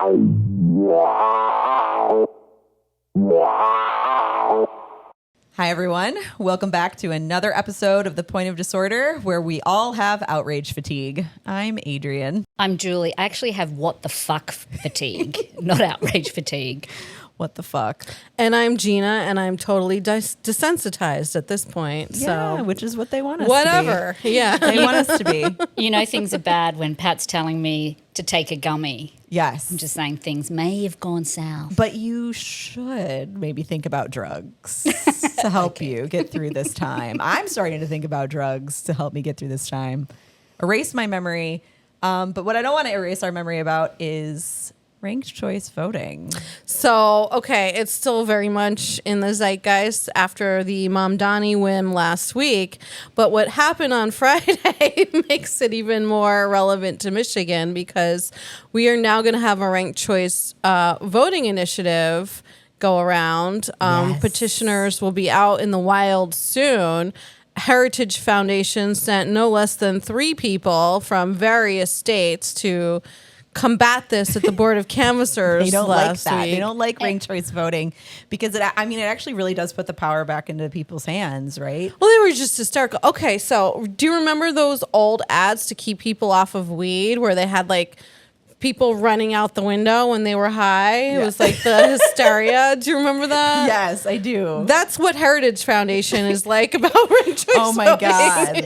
Hi, everyone. Welcome back to another episode of The Point of Disorder, where we all have outrage fatigue. I'm Adrian. I'm Julie. I actually have what the fuck fatigue, not outrage fatigue. What the fuck? And I'm Gina, and I'm totally desensitized at this point. Yeah, so which is what they want us whatever. to be. Yeah. They want us to be. You know things are bad when Pat's telling me to take a gummy. Yes. I'm just saying things may have gone south. But you should maybe think about drugs to help you get through this time. I'm starting to think about drugs to help me get through this time. Erase my memory. But what I don't want to erase our memory about is ranked choice voting. So, okay, it's still very much in the zeitgeist after the Mamdani win last week. But what happened on Friday makes it even more relevant to Michigan, because we are now going to have a ranked choice voting initiative go around. Yes. Petitioners will be out in the wild soon. Heritage Foundation sent no less than 3 people from various states to combat this at the Board of Canvassers. They don't like last that. week. They don't like ranked choice voting because it actually really does put the power back into people's hands, right? Well, they were just hysterical. Okay, so do you remember those old ads to keep people off of weed where they had like people running out the window when they were high? It was like the hysteria. Do you remember that? Yes, I do. That's what Heritage Foundation is like about ranked choice Oh my voting.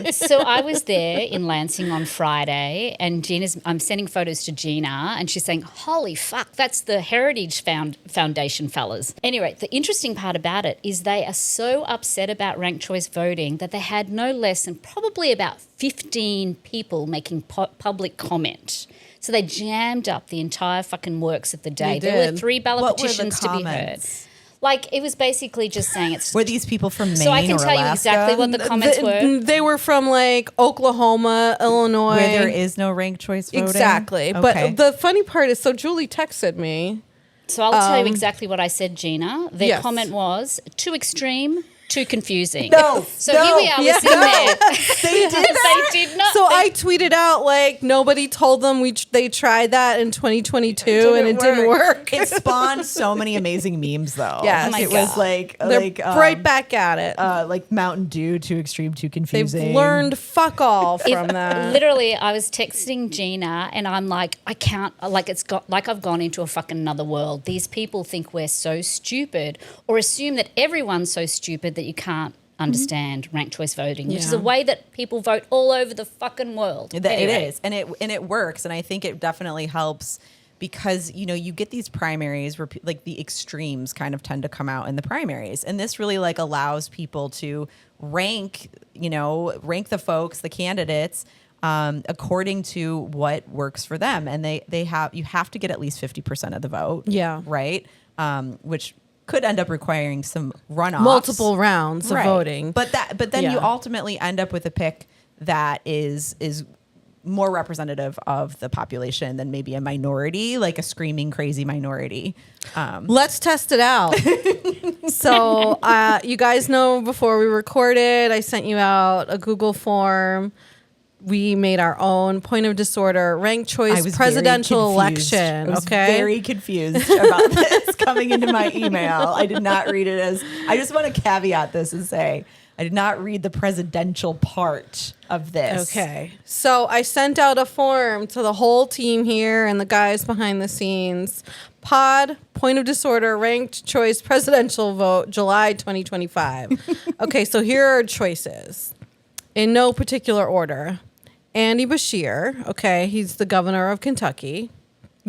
God. So I was there in Lansing on Friday, and I'm sending photos to Gina, and she's saying, holy fuck, that's the Heritage Foundation fellas. Anyway, the interesting part about it is they are so upset about ranked choice voting that they had no less than probably about 15 people making public comment. So they jammed up the entire fucking works of the day. They There were did. 3 ballot What were the petitions to be heard. comments? Like, it was basically just saying it's... Were these people from Maine So I can or tell you Alaska? exactly what the comments were. They were from like Oklahoma, Illinois. Where there is no ranked choice voting? Exactly. Okay. But the funny part is, so Julie texted me. So I'll tell you exactly what I said, Gina. Their Yes. comment was, too extreme, too confusing. No, So no, here we are, yeah. we're sitting there. They did that? They did not. So I tweeted out like nobody told them they tried that in 2022 and it didn't work. It spawned so many amazing memes, though. Yes. Oh my it was God. like They're right back at it. like Mountain Dew, too extreme, too They've confusing. learned fuck all from that. Literally, I was texting Gina and I'm like, I can't, like I've gone into a fucking another world. These people think we're so stupid or assume that everyone's so stupid that you can't understand ranked choice voting, which is a way that people vote all over the fucking world. It is, and it works, and I think it definitely helps because you get these primaries where like the extremes kind of tend to come out in the primaries, and this really like allows people to rank the folks, the candidates, according to what works for them, and you have to get at least 50% of the vote, right, which could end up requiring some runoffs, Multiple rounds of voting. but then you ultimately end up with a pick that is more representative of the population than maybe a minority, like a screaming crazy minority. Let's test it out. So you guys know before we recorded, I sent you out a Google form. We made our own Point of Disorder ranked choice presidential election. I was very confused about this coming into my email. I did not read it as. I just want to caveat this and say I did not read the presidential part of this. Okay. So I sent out a form to the whole team here and the guys behind the scenes. Pod, Point of Disorder, ranked choice presidential vote, July 2025. Okay, so here are choices in no particular order. Andy Beshear, okay, he's the governor of Kentucky.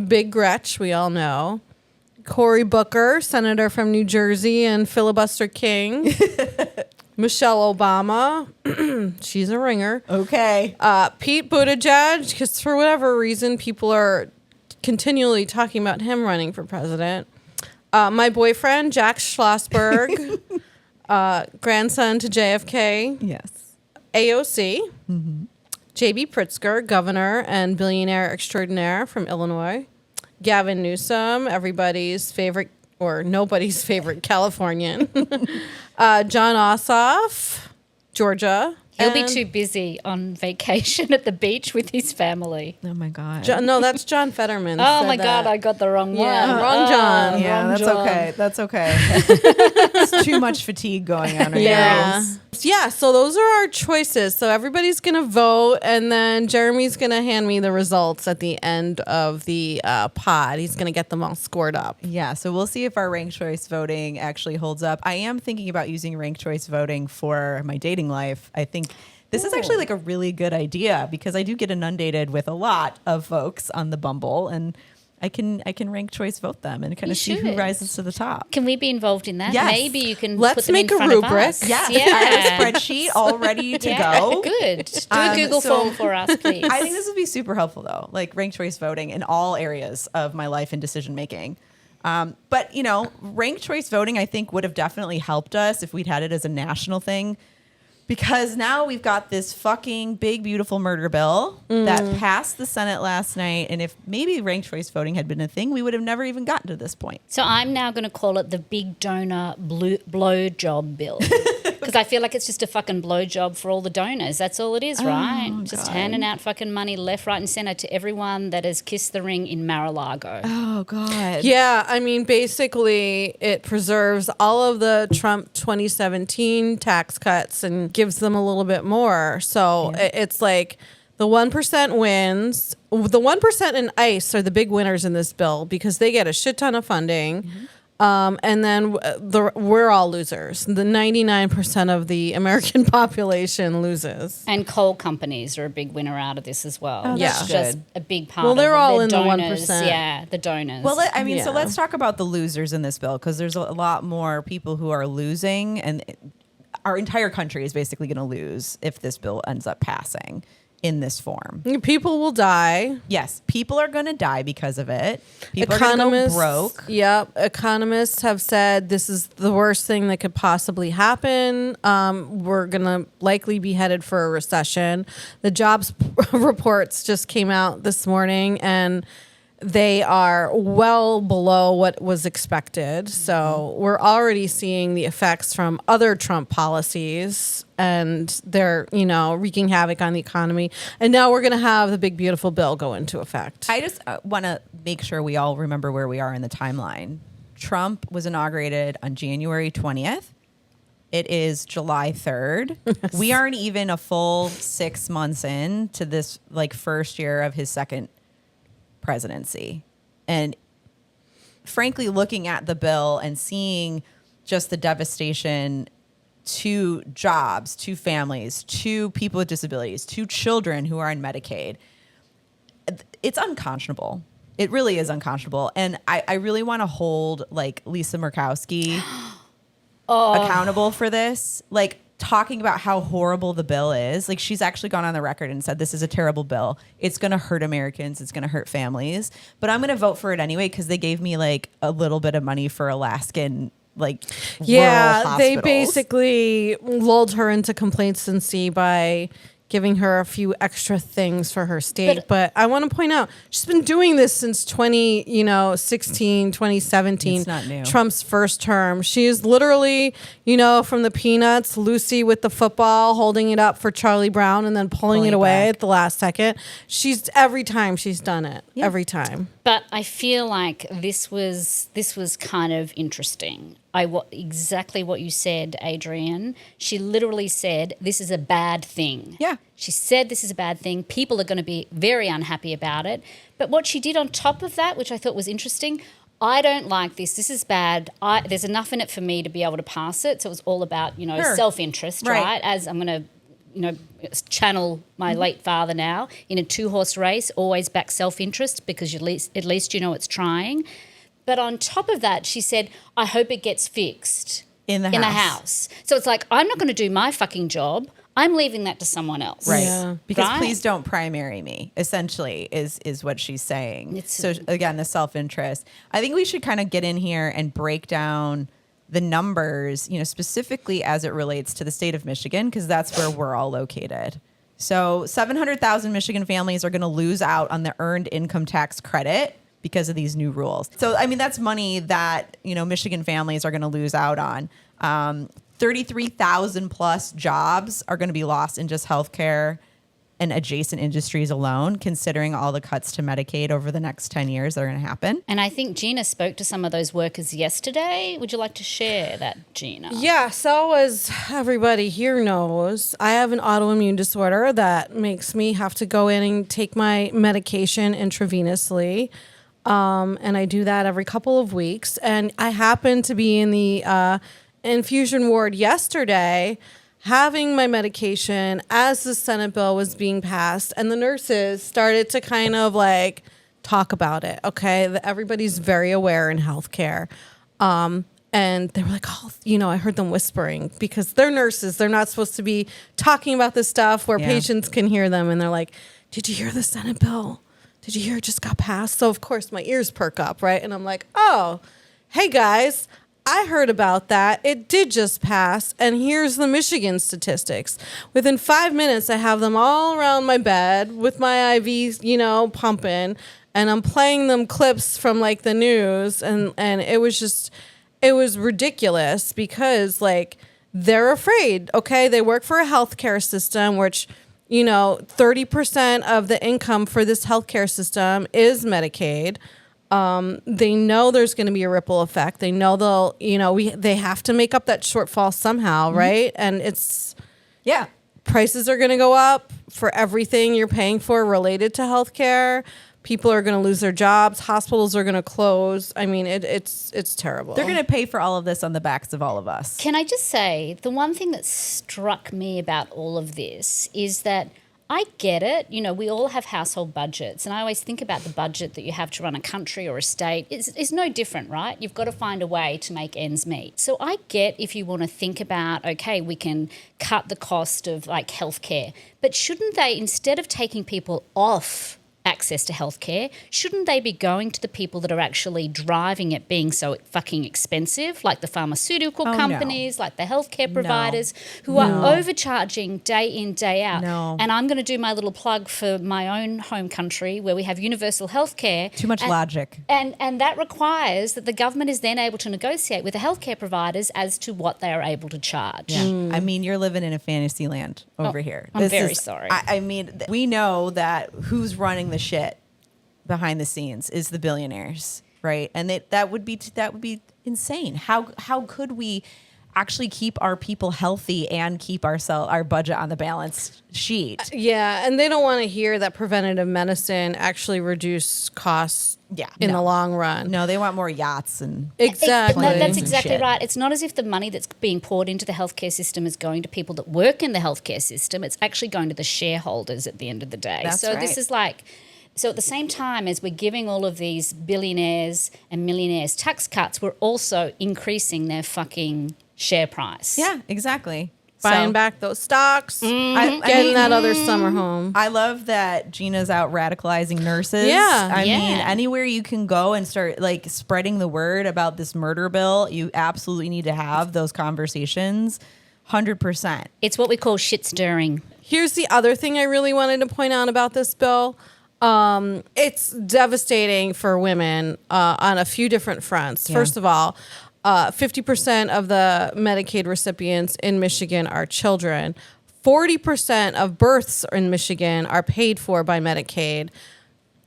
Big Gretch, we all know. Cory Booker, senator from New Jersey, and filibuster king. Michelle Obama, she's a ringer. Okay. Pete Buttigieg, because for whatever reason, people are continually talking about him running for president. My boyfriend, Jack Schlossberg, grandson to JFK. Yes. AOC. Mm-hmm. J.B. Pritzker, governor and billionaire extraordinaire from Illinois. Gavin Newsom, everybody's favorite or nobody's favorite Californian. John Ossoff, Georgia. He'll be And- too busy on vacation at the beach with his family. Oh my God. No, that's John Fetterman. Oh said my God, that. I got the wrong Yeah, one. wrong John. Yeah, wrong that's John. okay. That's okay. It's too much fatigue going on right Yeah. now. Yeah, so those are our choices. So everybody's going to vote, and then Jeremy's going to hand me the results at the end of the pod. He's going to get them all scored up. Yeah, so we'll see if our ranked choice voting actually holds up. I am thinking about using ranked choice voting for my dating life. I think this is actually like a really good idea because I do get inundated with a lot of folks on the Bumble, and I can rank choice vote them and kind You of see who should. rises to the top. Can we be involved in that? Yes. Maybe you can Let's put them make in a front rubric. of us. Yeah, Yeah. I have a spreadsheet all ready to go. Good. Do a Google so- form for us, please. I think this would be super helpful though, like ranked choice voting in all areas of my life and decision making. But ranked choice voting, I think would have definitely helped us if we'd had it as a national thing, because now we've got this fucking big, beautiful murder bill that passed the Senate last night. And if maybe ranked choice voting had been a thing, we would have never even gotten to this point. So I'm now going to call it the big donor blowjob bill. Because I feel like it's just a fucking blowjob for all the donors. That's all it is, right? Just God. handing out fucking money left, right, and centre to everyone that has kissed the ring in Mar-a-Lago. Oh, God. Yeah, I mean, basically, it preserves all of the Trump 2017 tax cuts and gives them a little bit more. So it's like the 1% wins. The 1% in ICE are the big winners in this bill because they get a shit ton of funding. And then we're all losers. The 99% of the American population loses. And coal companies are a big winner out of this as well. Oh, that's It's just good. a big part Well, of they're it. all They're in the donors. 1%. Yeah, the donors. Well, so Yeah. let's talk about the losers in this bill, because there's a lot more people who are losing, and our entire country is basically going to lose if this bill ends up passing in this form. People will die. Yes, people are going to die because of it. People are going to go broke. Yep. Economists have said this is the worst thing that could possibly happen. We're going to likely be headed for a recession. The jobs reports just came out this morning, and they are well below what was expected. So we're already seeing the effects from other Trump policies, and they're, wreaking havoc on the economy. And now we're going to have the big, beautiful bill go into effect. I just want to make sure we all remember where we are in the timeline. Trump was inaugurated on January 20th. It is July 3rd. We aren't even a full 6 months in to this first year of his second presidency. And frankly, looking at the bill and seeing just the devastation to jobs, to families, to people with disabilities, to children who are on Medicaid, it's unconscionable. It really is unconscionable. And I really want to hold Lisa Murkowski accountable for this. Talking about how horrible the bill is. She's actually gone on the record and said, this is a terrible bill. It's going to hurt Americans. It's going to hurt families. But I'm going to vote for it anyway because they gave me a little bit of money for Alaskan rural They hospitals. basically lulled her into complacency by giving her a few extra things for her state. But I want to point out, she's been doing this since 2017. It's not new. Trump's first term. She is literally, from the Peanuts, Lucy with the football, holding it up for Charlie Brown and then pulling it away back. at the last second. Every time she's done it. Yeah. Every time. But I feel like this was kind of interesting. Exactly what you said, Adrian. She literally said, this is a bad thing. Yeah. She said this is a bad thing. People are going to be very unhappy about it. But what she did on top of that, which I thought was interesting, I don't like this. This is bad. There's enough in it for me to be able to pass it. So it was all about, Sure. self-interest, right? As I'm going to channel my late father now in a 2-horse race, always back self-interest because at least it's trying. But on top of that, she said, I hope it gets fixed in the house. So it's I'm not going to do my fucking job. I'm leaving that to someone else. Right. Yeah. Because Right. please don't primary me, essentially, is what she's saying. It's- So again, the self-interest. I think we should kind of get in here and break down the numbers, specifically as it relates to the state of Michigan, because that's where we're all located. So 700,000 Michigan families are going to lose out on the earned income tax credit because of these new rules. So, that's money that, Michigan families are going to lose out on. 33,000 plus jobs are going to be lost in just healthcare and adjacent industries alone, considering all the cuts to Medicaid over the next 10 years that are going to happen. And I think Gina spoke to some of those workers yesterday. Would you like to share that, Gina? Yeah, so as everybody here knows, I have an autoimmune disorder that makes me have to go in and take my medication intravenously. And I do that every couple of weeks. And I happened to be in the infusion ward yesterday having my medication as the Senate bill was being passed, and the nurses started to kind of like talk about it. Okay, everybody's very aware in healthcare, and they were like, "Oh, I heard them whispering because they're nurses. They're not supposed to be talking about this stuff where patients can hear them." And they're like, "Did you hear the Senate bill? Did you hear it just got passed?" So of course my ears perk up, right? And I'm like, "Oh, hey guys, I heard about that. It did just pass. And here's the Michigan statistics. Within 5 minutes, I have them all around my bed with my IVs, pumping. And I'm playing them clips from like the news. And it was ridiculous because like they're afraid. Okay. They work for a healthcare system, which, 30% of the income for this healthcare system is Medicaid. They know there's going to be a ripple effect. They know they have to make up that shortfall somehow, right? And prices are going to go up for everything you're paying for related to healthcare. People are going to lose their jobs. Hospitals are going to close. I mean, it's terrible. They're going to pay for all of this on the backs of all of us. Can I just say, the one thing that struck me about all of this is that I get it. We all have household budgets. And I always think about the budget that you have to run a country or a state. It's no different, right? You've got to find a way to make ends meet. So I get if you want to think about, okay, we can cut the cost of like healthcare. But shouldn't they, instead of taking people off access to healthcare, shouldn't they be going to the people that are actually driving it being so fucking expensive, like the pharmaceutical companies, like the healthcare providers who are overcharging day in, day out? No. And I'm going to do my little plug for my own home country where we have universal healthcare. Too much logic. And that requires that the government is then able to negotiate with the healthcare providers as to what they are able to charge. Yeah. I mean, you're living in a fantasy land over here. I'm very sorry. I mean, we know that who's running the shit behind the scenes is the billionaires, right? And that would be insane. How could we actually keep our people healthy and keep our budget on the balanced sheet? Yeah, and they don't want to hear that preventative medicine actually reduce costs in the long run. No, they want more yachts and exactly. That's exactly right. It's not as if the money that's being poured into the healthcare system is going to people that work in the healthcare system. It's actually going to the shareholders at the end of the day. That's so right. This is like, so at the same time as we're giving all of these billionaires and millionaires tax cuts, we're also increasing their fucking share price. Yeah, exactly. Buying back those stocks, getting that other summer home. I love that Gina's out radicalizing nurses. Yeah. I mean, anywhere you can go and start like spreading the word about this murder bill, you absolutely need to have those conversations. 100%. It's what we call shit stirring. Here's the other thing I really wanted to point out about this bill. It's devastating for women on a few different fronts. Yeah. First of all, 50% of the Medicaid recipients in Michigan are children. 40% of births in Michigan are paid for by Medicaid.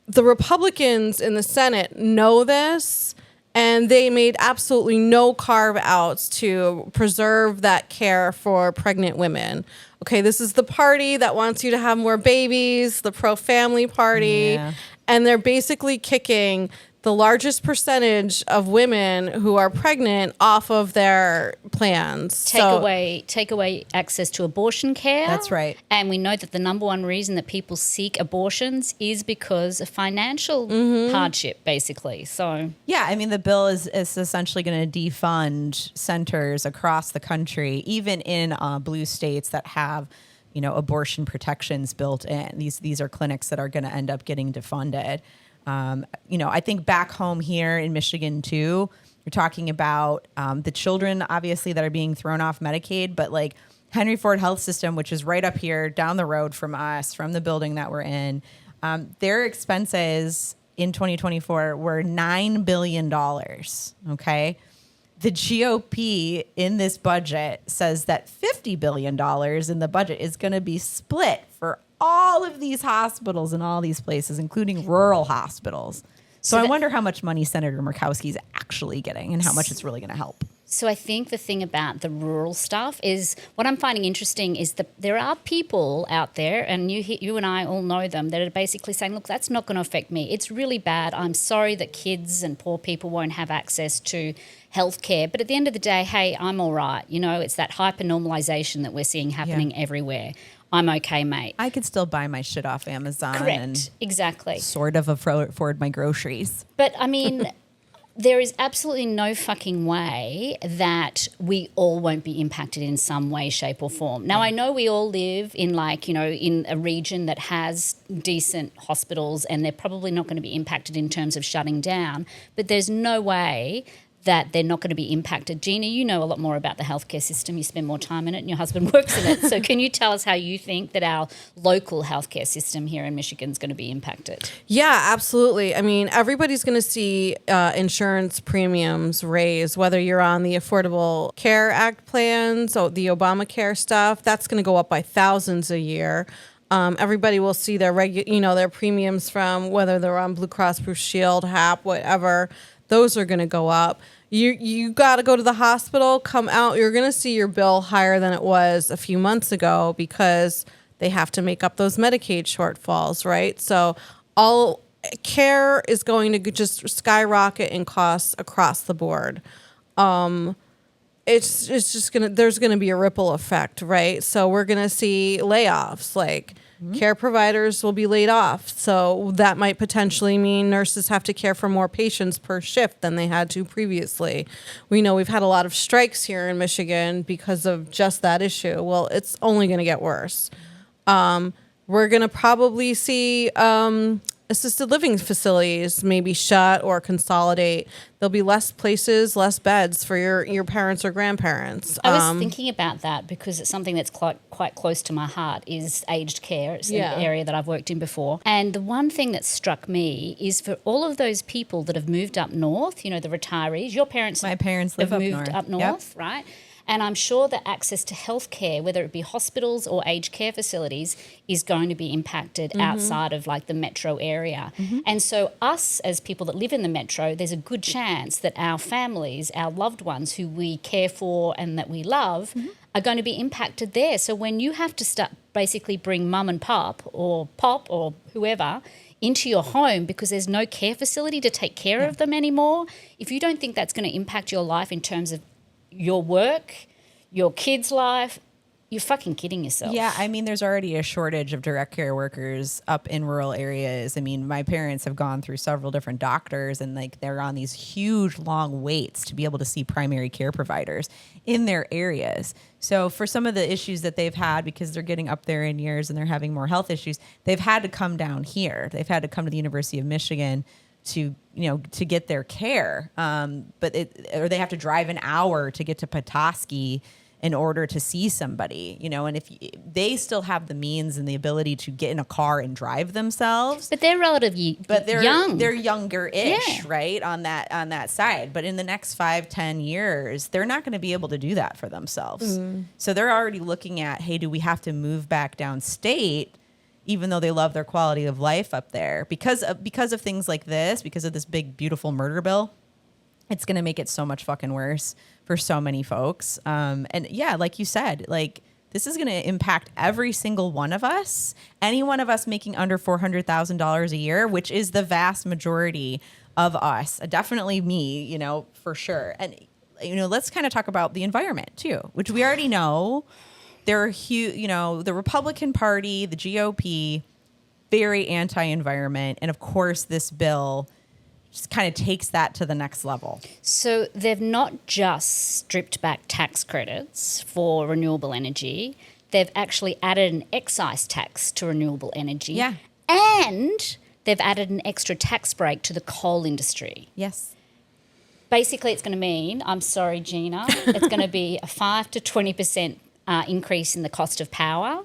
The Republicans in the Senate know this, and they made absolutely no carve-outs to preserve that care for pregnant women. Okay, this is the party that wants you to have more babies, the pro-family party, and they're basically kicking the largest percentage of women who are pregnant off of their plans. Take away access to abortion care. That's right. And we know that the number one reason that people seek abortions is because of financial hardship, basically. So yeah, I mean, the bill is essentially going to defund centers across the country, even in blue states that have, abortion protections built in. These are clinics that are going to end up getting defunded. I think back home here in Michigan too, you're talking about the children obviously that are being thrown off Medicaid, but like Henry Ford Health System, which is right up here down the road from us, from the building that we're in, their expenses in 2024 were $9 billion. Okay. the GOP in this budget says that $50 billion in the budget is going to be split for all of these hospitals in all these places, including rural hospitals. So I wonder how much money Senator Murkowski is actually getting and how much it's really going to help. So I think the thing about the rural stuff is what I'm finding interesting is that there are people out there, and you and I all know them, that are basically saying, look, that's not going to affect me. It's really bad. I'm sorry that kids and poor people won't have access to healthcare. But at the end of the day, hey, I'm all right. You know, it's that hyper-normalization that we're seeing happening everywhere. I'm okay, mate. I could still buy my shit off Amazon. Correct. And exactly. sort of afford my groceries. But, I mean... There is absolutely no fucking way that we all won't be impacted in some way, shape or form. Now, I know we all live in in a region that has decent hospitals and they're probably not going to be impacted in terms of shutting down, but there's no way that they're not going to be impacted. Gina, you know a lot more about the healthcare system. You spend more time in it and your husband works in it. So can you tell us how you think that our local healthcare system here in Michigan is going to be impacted? Yeah, absolutely. I mean, everybody's going to see insurance premiums raise, whether you're on the Affordable Care Act plans or the Obamacare stuff. That's going to go up by thousands a year. Everybody will see their their premiums from whether they're on Blue Cross Blue Shield, HAP, whatever. Those are going to go up. You got to go to the hospital, come out. You're going to see your bill higher than it was a few months ago because they have to make up those Medicaid shortfalls, right? So all care is going to just skyrocket in costs across the board. It's just there's gonna be a ripple effect, right? So we're gonna see layoffs, like care providers will be laid off. So that might potentially mean nurses have to care for more patients per shift than they had to previously. We know we've had a lot of strikes here in Michigan because of just that issue. Well, it's only gonna get worse. We're gonna probably see assisted living facilities maybe shut or consolidate. There'll be less places, less beds for your parents or grandparents. I was thinking about that because it's something that's quite close to my heart is aged care. It's an area that I've worked in before. And the one thing that struck me is for all of those people that have moved up north, you know, the retirees, My parents live have up moved north. up north, right? And I'm sure that access to healthcare, whether it be hospitals or aged care facilities, is going to be impacted outside of like the metro area. And so us as people that live in the metro, there's a good chance that our families, our loved ones who we care for and that we love are going to be impacted there. So when you have to start basically bring mum and pop or whoever into your home because there's no care facility to take care of them anymore, if you don't think that's going to impact your life in terms of your work, your kid's life, you're fucking kidding yourself. Yeah, I mean, there's already a shortage of direct care workers up in rural areas. I mean, my parents have gone through several different doctors and like they're on these huge long waits to be able to see primary care providers in their areas. So for some of the issues that they've had, because they're getting up there in years and they're having more health issues, they've had to come down here. They've had to come to the University of Michigan to get their care, or they have to drive an hour to get to Petoskey in order to see somebody, and if they still have the means and the ability to get in a car and drive themselves, but they're relatively young. They're younger-ish, right, on that side. But in the next 5-10 years, they're not going to be able to do that for themselves. So they're already looking at, hey, do we have to move back downstate? Even though they love their quality of life up there, because of things like this, because of this big, beautiful murder bill, it's going to make it so much fucking worse for so many folks. And yeah, like you said, like this is going to impact every single one of us, any one of us making under $400,000 a year, which is the vast majority of us. Definitely me, for sure. And, let's kind of talk about the environment too, which we already know. There are huge, the Republican Party, the GOP, very anti-environment. And of course, this bill just kind of takes that to the next level. So they've not just stripped back tax credits for renewable energy. They've actually added an excise tax to renewable energy. Yeah. And they've added an extra tax break to the coal industry. Yes. Basically, it's going to mean, I'm sorry, Gina, it's going to be a 5 to 20% increase in the cost of power,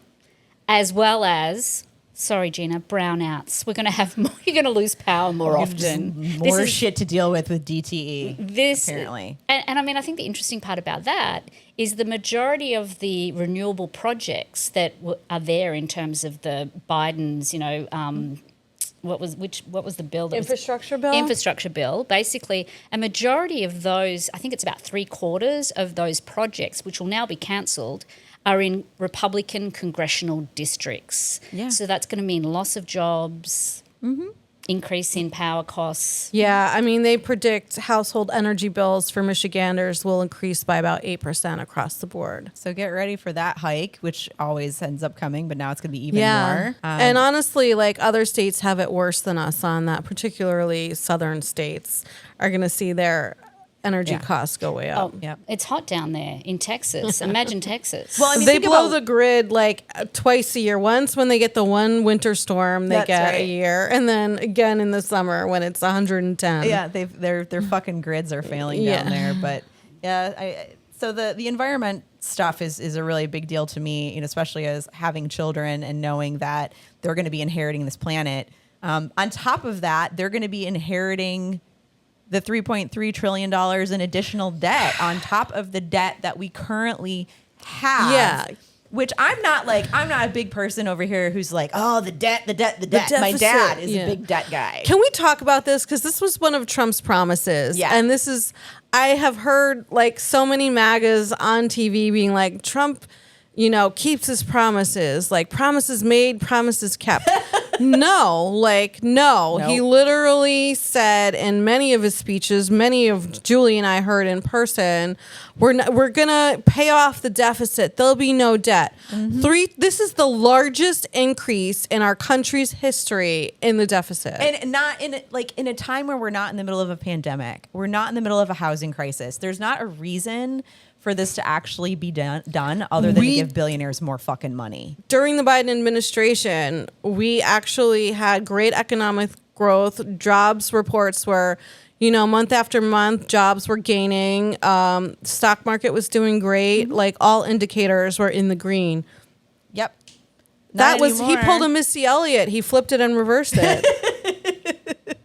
as well as sorry, Gina, brownouts. We're going to have more, you're going to lose power more often. More shit to deal with DTE. This apparently. And I mean, I think the interesting part about that is the majority of the renewable projects that are there in terms of the Biden's, what was the bill? That Infrastructure bill? Infrastructure bill. Basically, a majority of those, I think it's about 3/4 of those projects, which will now be cancelled, are in Republican congressional districts. Yeah. So that's going to mean loss of jobs, increase in power costs. Yeah, I mean, they predict household energy bills for Michiganders will increase by about 8% across the board. So get ready for that hike, which always ends up coming, but now it's going to be even more. And honestly, like other states have it worse than us on that, particularly southern states are going to see their energy costs go way up. Yep. It's hot down there in Texas. Imagine Texas. Well, I mean, They think blow about- the grid like twice a year. Once when they get the one winter storm they That's get a right. year, and then again in the summer when it's 110. Yeah, their fucking grids are failing down there. But yeah, so the environment stuff is a really big deal to me, especially as having children and knowing that they're going to be inheriting this planet. On top of that, they're going to be inheriting the $3.3 trillion in additional debt on top of the debt that we currently have. Yeah. Which I'm not a big person over here who's like, oh, the debt. My deficit, dad is yeah. a big debt guy. Can we talk about this? Because this was one of Trump's promises. Yeah. And I have heard like so many MAGAs on TV being like, Trump, keeps his promises, like promises made, promises kept. No. Nope. He literally said in many of his speeches, many of Julie and I heard in person, we're going to pay off the deficit. There'll be no debt. This is the largest increase in our country's history in the deficit. And not in a time where we're not in the middle of a pandemic. We're not in the middle of a housing crisis. There's not a reason for this to actually be done other than to give billionaires more fucking money. During the Biden administration, we actually had great economic growth. Jobs reports were, month after month, jobs were gaining. Stock market was doing great. Like all indicators were in the green. Yep. He pulled a Missy Elliott. He flipped it and reversed it.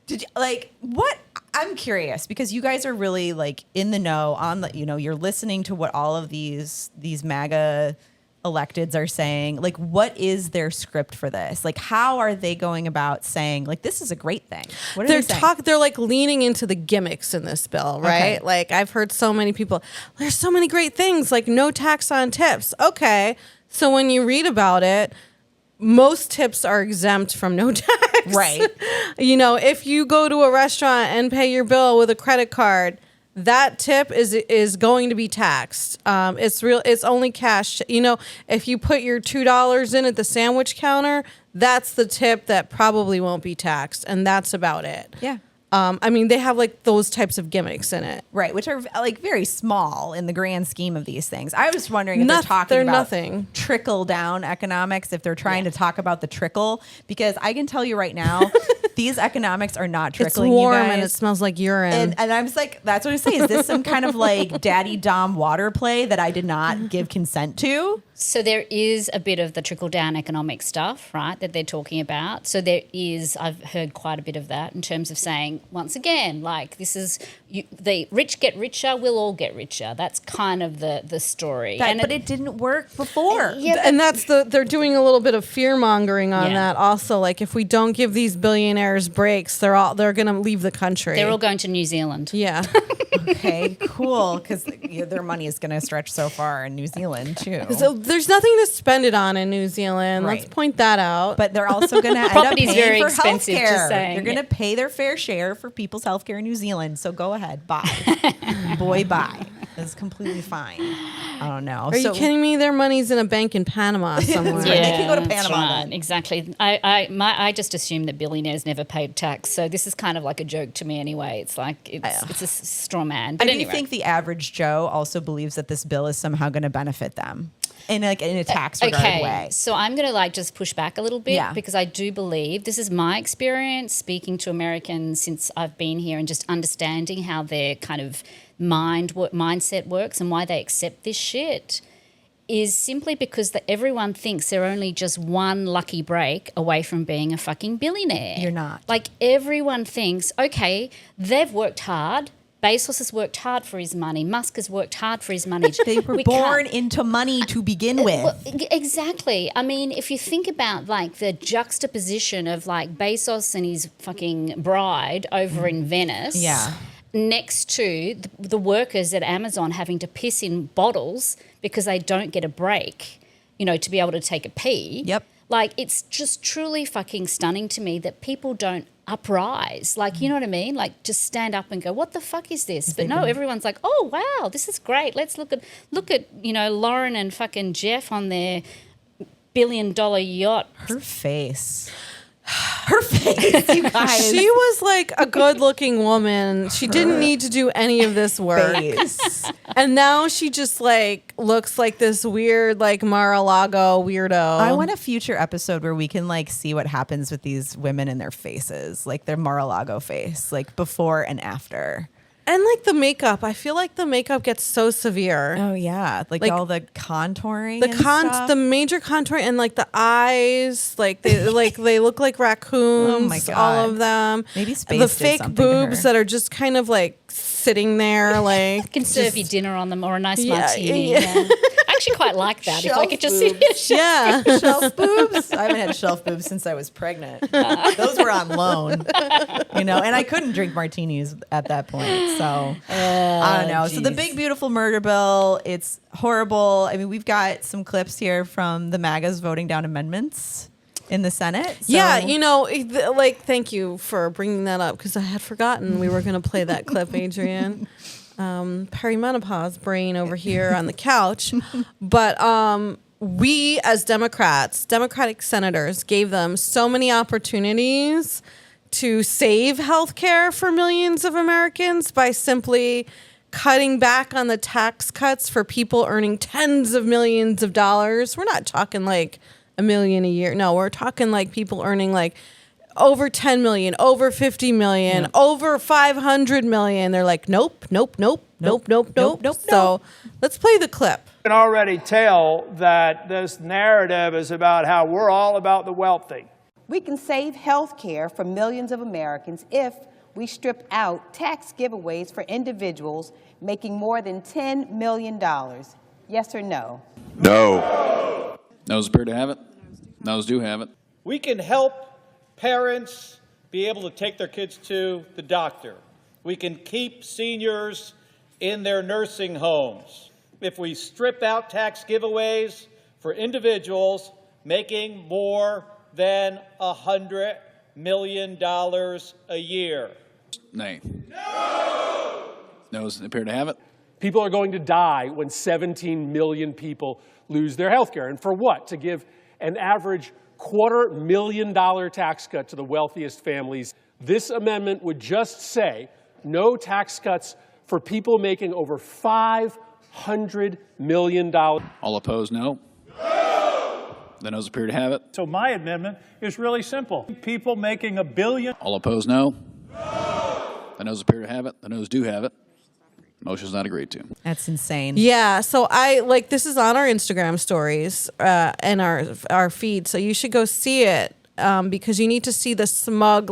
Did you what? I'm curious because you guys are really in the know on the, you're listening to what all of these MAGA electeds are saying. What is their script for this? How are they going about saying this is a great thing? What are they saying? They're leaning into the gimmicks in this bill, right? Okay. I've heard so many people, there's so many great things, no tax on tips. Okay. So when you read about it, most tips are exempt from no tax. Right. If you go to a restaurant and pay your bill with a credit card, that tip is going to be taxed. It's only cash. If you put your $2 in at the sandwich counter, that's the tip that probably won't be taxed, and that's about it. Yeah. They have those types of gimmicks in it. Right, which are very small in the grand scheme of these things. I was wondering if they're talking they're about nothing. trickle down economics, if they're trying to talk about the trickle, because I can tell you right now, these economics are not It's trickling. warm you guys. and it smells like urine. And I'm just that's what I say. Is this some kind of daddy dom water play that I did not give consent to? So there is a bit of the trickle-down economic stuff, right, that they're talking about. So I've heard quite a bit of that in terms of saying, once again, this is, the rich get richer, we'll all get richer. That's kind of the story. But it didn't work before. Yeah, and they're doing a little bit of fear mongering on Yeah. that also. If we don't give these billionaires breaks, they're going to leave the country. they're all going to New Zealand. Yeah. Okay, cool. Because their money is going to stretch so far in New Zealand too. So there's nothing to spend it on in New Zealand. Right. Let's point that out. But they're also going to end up Property's paying very for expensive, just healthcare. saying. They're going to pay their fair share for people's healthcare in New Zealand. So go ahead, buy. Boy, buy. It's completely fine. I don't know. Are you kidding me? Their money's in a bank in Panama somewhere. right. They can go to that's Panama right. then. Exactly. I just assume that billionaires never paid tax. So this is kind of like a joke to me anyway. It's it's a straw man. But I do anyway. think the average Joe also believes that this bill is somehow going to benefit them in a tax regarded way. So I'm going to just push back a little bit Yeah. because I do believe this is my experience speaking to Americans since I've been here and just understanding how their kind of mindset works and why they accept this shit is simply because that everyone thinks they're only just one lucky break away from being a fucking billionaire. You're not. Like, everyone thinks, okay, they've worked hard. Bezos has worked hard for his money. Musk has worked hard for his money. They were born into money to begin with. Well, exactly. I mean, if you think about like the juxtaposition of like Bezos and his fucking bride over in Venice. Yeah. Next to the workers at Amazon having to piss in bottles because they don't get a break, you know, to be able to take a pee. Yep. Like, it's just truly fucking stunning to me that people don't uprise. Like, you know what I mean? Like, just stand up and go, what the fuck is this? But no, everyone's like, oh, wow, this is great. Let's look at, you know, Lauren and fucking Jeff on their $1 billion yacht. Her face. Her face, you guys. She was like a good-looking woman. She didn't need to do any of this work. Face. And now she just like looks like this weird like Mar-a-Lago weirdo. I want a future episode where we can like see what happens with these women and their faces, like their Mar-a-Lago face, like before and after. And like the makeup, I feel like the makeup gets so severe. Oh yeah, like all the contouring, The major contouring, and like the eyes, like they look like raccoons. Oh my God. All of them. Maybe space the did fake something to boobs her. that are just kind of like sitting there, like You can serve you dinner on them or a nice Yeah, martini. yeah. Yeah. I actually quite like that. If I could just see yeah. shelf boobs. I haven't had shelf boobs since I was pregnant. Those were on loan, you know, and I couldn't drink martinis at that point. So I don't know. So the big beautiful murder bill, it's horrible. I mean, we've got some clips here from the MAGAs voting down amendments in the Senate. So. Yeah, you know, like, thank you for bringing that up because I had forgotten we were going to play that clip, Adrienne. Perimenopause brain over here on the couch. But we, as Democratic senators, gave them so many opportunities to save healthcare for millions of Americans by simply cutting back on the tax cuts for people earning tens of millions of dollars. We're not talking like $1 million a year. No, we're talking like people earning like over 10 million, over 50 million, over 500 million. They're like, nope. So let's play the clip. You can already tell that this narrative is about how we're all about the wealthy. We can save health care for millions of Americans if we strip out tax giveaways for individuals making more than $10 million. Yes or no? No. No's appear to have it. No's do have it. We can help parents be able to take their kids to the doctor. We can keep seniors in their nursing homes if we strip out tax giveaways for individuals making more than $100 million a year. Nay. No. No's appear to have it. People are going to die when 17 million people lose their health care. And for what? To give an average $250,000 tax cut to the wealthiest families. This amendment would just say no tax cuts for people making over $500 million. All opposed, no. No. The no's appear to have it. So my amendment is really simple. People making $1 billion. All opposed, no. No. The no's appear to have it. The no's do have it. Motion's not agreed to. That's insane. Yeah, so this is on our Instagram stories and our feed, so you should go see it because you need to see the smug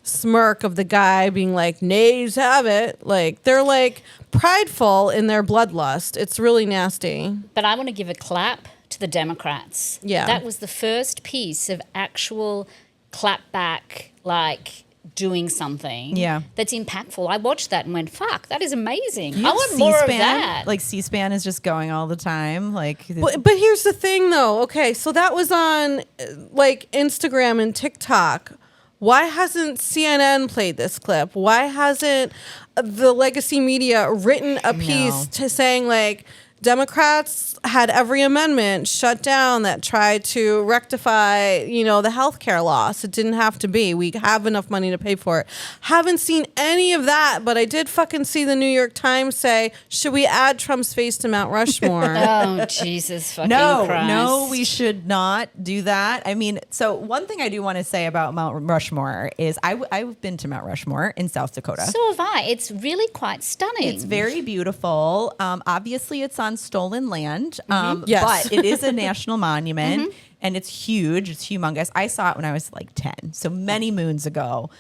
smirk of the guy being like, nays have it. Like, they're like prideful in their bloodlust. It's really nasty. But I want to give a clap to the Democrats. Yeah. That was the first piece of actual clapback, like doing something that's impactful. I watched that and went, fuck, that is amazing. I want more of that. Like C-SPAN is just going all the time. Like, But here's the thing though. Okay, so that was on like Instagram and TikTok. Why hasn't CNN played this clip? Why hasn't the legacy media written a piece to saying like Democrats had every amendment shut down that tried to rectify, you know, the healthcare loss. It didn't have to be. We have enough money to pay for it. Haven't seen any of that, but I did fucking see the New York Times say, should we add Trump's face to Mount Rushmore? Oh, Jesus fucking Christ. No, we should not do that. I mean, so one thing I do want to say about Mount Rushmore is I've been to Mount Rushmore in South Dakota. So have I. It's really quite stunning. It's very beautiful. Obviously, it's on on stolen land, Yes. but it is a national monument, and it's huge. It's humongous. I saw it when I was like 10, so many moons ago.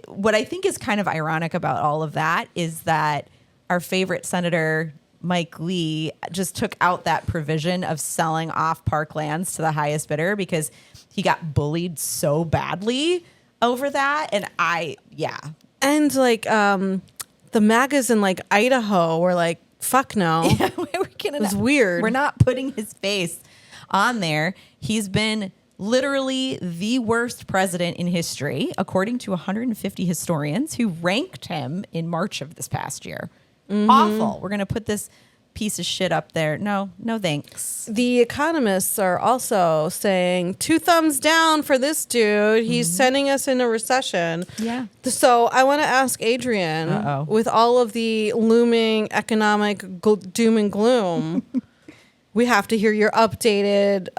What I think is kind of ironic about all of that is that our favorite senator, Mike Lee, just took out that provision of selling off park lands to the highest bidder because he got bullied so badly over that. And And like the MAGAs in like Idaho were like, fuck no. It was weird. We're not putting his face on there. He's been literally the worst president in history, according to 150 historians who ranked him in March of this past year. Awful. We're going to put this piece of shit up there. No thanks. The economists are also saying 2 thumbs down for this dude. He's sending us into recession. Yeah. So I want to ask Adrian, with all of the looming economic doom and gloom, we have to hear your updated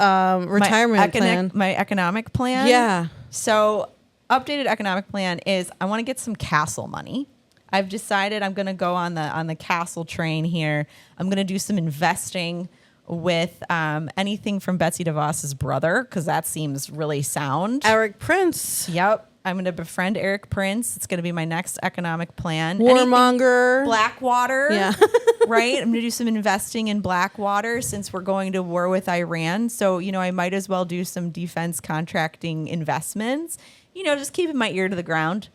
retirement plan. My economic plan? Yeah. So updated economic plan is I want to get some castle money. I've decided I'm going to go on the castle train here. I'm going to do some investing with anything from Betsy DeVos's brother, because that seems really sound. Eric Prince. Yep. I'm going to befriend Eric Prince. It's going to be my next economic plan. Warmonger. Blackwater. Yeah. Right? I'm going to do some investing in Blackwater since we're going to war with Iran. So, I might as well do some defense contracting investments. Just keeping my ear to the ground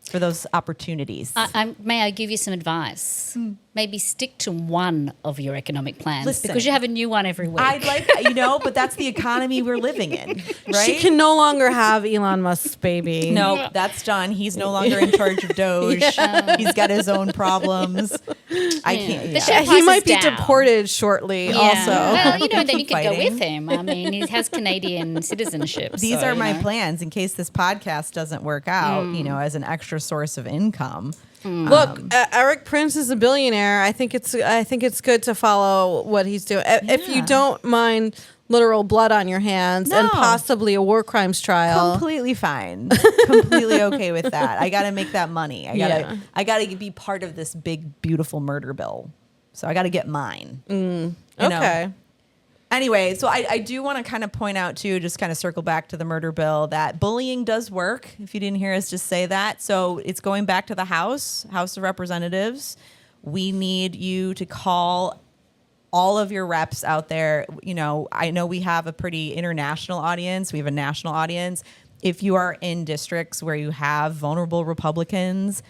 for those opportunities. May I give you some advice? Maybe stick to one of your economic plans Listen, because you have a new one every week. I'd like that, but that's the economy we're living in, right? She can no longer have Elon Musk's baby. No, that's done. He's no longer in charge of Doge. He's got his own problems. I can't. The share He price might is be down. deported shortly also. Well, then you Keep could go fighting. with him. I mean, he has Canadian citizenship. These so, are my plans in case this podcast doesn't work out, as an extra source of income. Look, Eric Prince is a billionaire. I think it's good to follow what he's doing. If you don't mind literal blood on your hands and No. possibly a war crimes trial. Completely fine. Completely okay with that. I got to make that money. I got to be part of this big, beautiful murder bill. So I got to get mine. Okay. Anyway, so I do want to kind of point out too, just kind of circle back to the murder bill, that bullying does work. If you didn't hear us just say that. So it's going back to the House of Representatives. We need you to call all of your reps out there. I know we have a pretty international audience. We have a national audience. If you are in districts where you have vulnerable Republicans,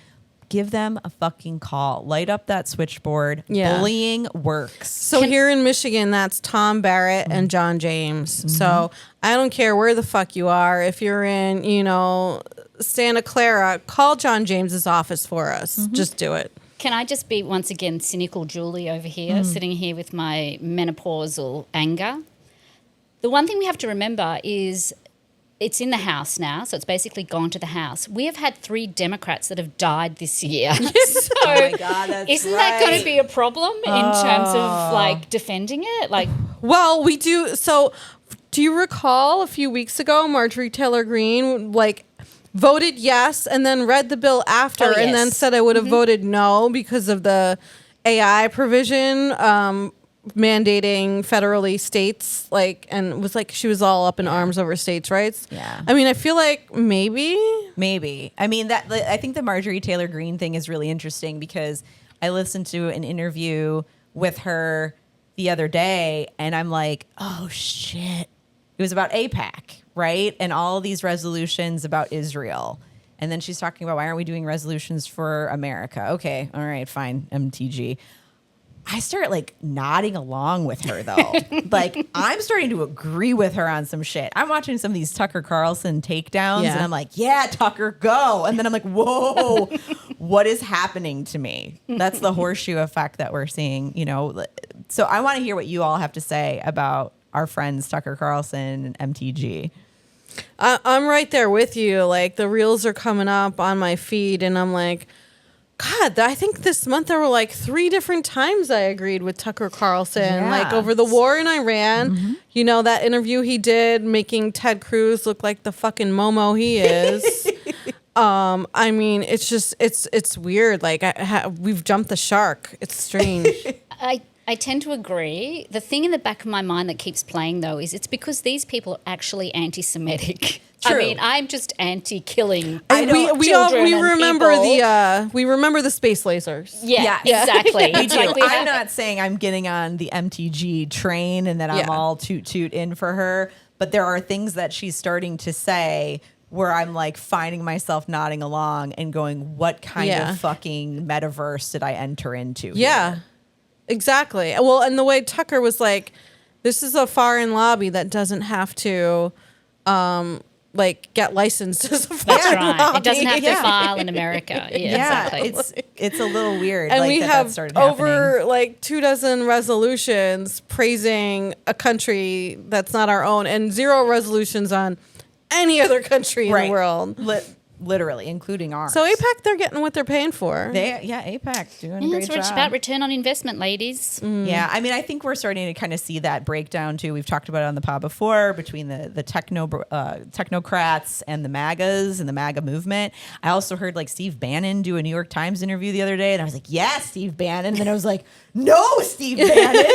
give them a fucking call. Light up that switchboard. Yeah. Bullying works. So here in Michigan, that's Tom Barrett and John James. So I don't care where the fuck you are. If you're in, Santa Clara, call John James's office for us. Just do it. Can I just be once again cynical Julie over here, sitting here with my menopausal anger? The one thing we have to remember is it's in the House now, so it's basically gone to the House. We have had 3 Democrats that have died this year. So Oh my God, that's isn't that going right. to be a problem in terms of defending it? Well, we do. So do you recall a few weeks ago, Marjorie Taylor Greene, voted yes and then read the bill after Oh, and then yes. said I would have voted no because of the AI provision mandating federally states, and was she was all up in arms over states' rights. Yeah. I mean, I feel like maybe. I mean, I think the Marjorie Taylor Greene thing is really interesting because I listened to an interview with her the other day and I'm like, oh shit. It was about AIPAC, right? And all these resolutions about Israel. And then she's talking about why aren't we doing resolutions for America? Okay, all right, fine, MTG. I start nodding along with her though. I'm starting to agree with her on some shit. I'm watching some of these Tucker Carlson takedowns and I'm like, yeah, Tucker, go. And then I'm like, whoa, what is happening to me? That's the horseshoe effect that we're seeing, So I want to hear what you all have to say about our friends Tucker Carlson and MTG. I'm right there with you. The reels are coming up on my feed and I'm like, God, I think this month there were 3 different times I agreed with Tucker Carlson, Yeah. over the war in Iran. That interview he did making Ted Cruz look like the fucking Momo he is. I mean, it's just, it's weird. We've jumped the shark. It's strange. I tend to agree. The thing in the back of my mind that keeps playing, though, is it's because these people are actually anti-Semitic. I True. mean, I'm just anti-killing. We remember the space lasers. Yeah, exactly. We It's do. like we I'm have- not saying I'm getting on the MTG train and that I'm all toot in for her, but there are things that she's starting to say where I'm like finding myself nodding along and going, what kind of fucking metaverse did I enter into? Yeah, here? exactly. Well, and the way Tucker was like, this is a foreign lobby that doesn't have to like get licensed as a foreign That's right. lobby. It doesn't have to file in America. Yeah, exactly. It's a little weird. And like, we that have started over happening. like 24 resolutions praising a country that's not our own, and 0 resolutions on any other country in the world. Literally, including ours. So APAC, they're getting what they're paying for. APAC doing a Yeah, great it's job. about return on investment, ladies. Yeah, I mean, I think we're starting to kind of see that breakdown too. We've talked about it on the pod before between the technocrats and the MAGAs and the MAGA movement. I also heard like Steve Bannon do a New York Times interview the other day, and I was like, "Yeah, Steve Bannon." And then I was like, "No, Steve Bannon,"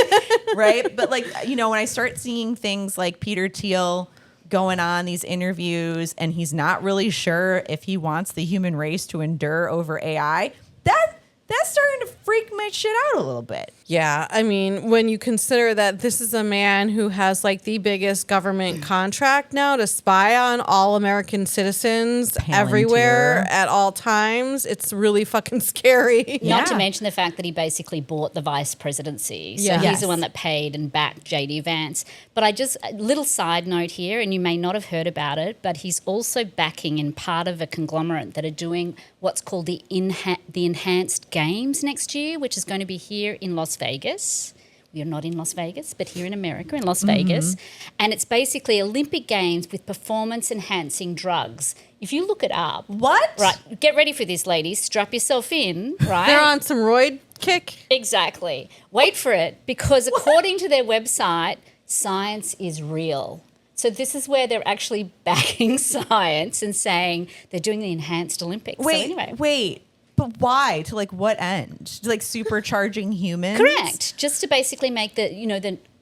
right? But like, you know, when I start seeing things like Peter Thiel going on these interviews and he's not really sure if he wants the human race to endure over AI, that's starting to freak my shit out a little bit. Yeah, I mean, when you consider that this is a man who has like the biggest government contract now to spy on all American citizens everywhere at all times, it's really fucking scary. Not to mention the fact that he basically bought the vice presidency. So he's the one that paid and backed JD Vance. But a little side note here, and you may not have heard about it, but he's also backing in part of a conglomerate that are doing what's called the Enhanced Games next year, which is going to be here in Las Vegas. We are not in Las Vegas, but here in America, in Las Vegas. And it's basically Olympic Games with performance-enhancing drugs. If you look it up. What? Right. Get ready for this, ladies. Strap yourself in, right? They're on some roid kick. Exactly. Wait for it, because according to their website, science is real. So this is where they're actually backing science and saying they're doing the enhanced Olympics. Wait. But why? To like what end? To like supercharging humans? Correct. Just to basically make the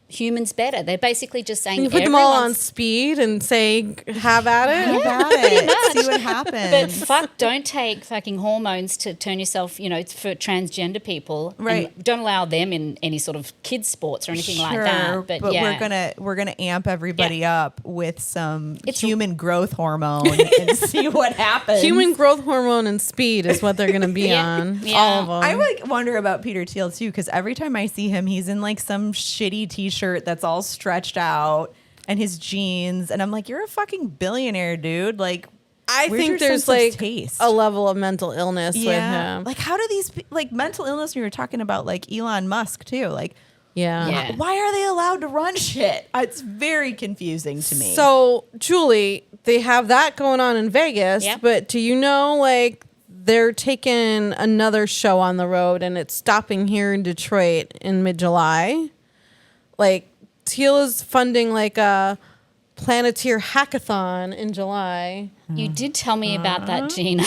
humans better. They're basically just saying You put them all on speed and say, have at it. Have at it. See what happens. But don't take fucking hormones to turn yourself, for transgender people. Right. And don't allow them in any sort of kids sports or anything like that. But we're gonna amp everybody up with some human growth hormone and see what happens. Human growth hormone and speed is what they're going to be on. Yeah. All of them. I like wonder about Peter Thiel too, because every time I see him, he's in like some shitty t-shirt that's all stretched out and his jeans, and I'm like, you're a fucking billionaire, dude. Like, I where's your think there's sense of like taste? a level of mental illness with him. Like, how do these like mental illness? We were talking about like Elon Musk too. Like, Yeah. why are they allowed to run shit? It's very confusing to me. So, Julie, they have that going on in Vegas, Yeah. but do you know, like, they're taking another show on the road and it's stopping here in Detroit in mid-July? Like, Teal is funding like a Planeteer hackathon in July. You did tell me about that, Gina.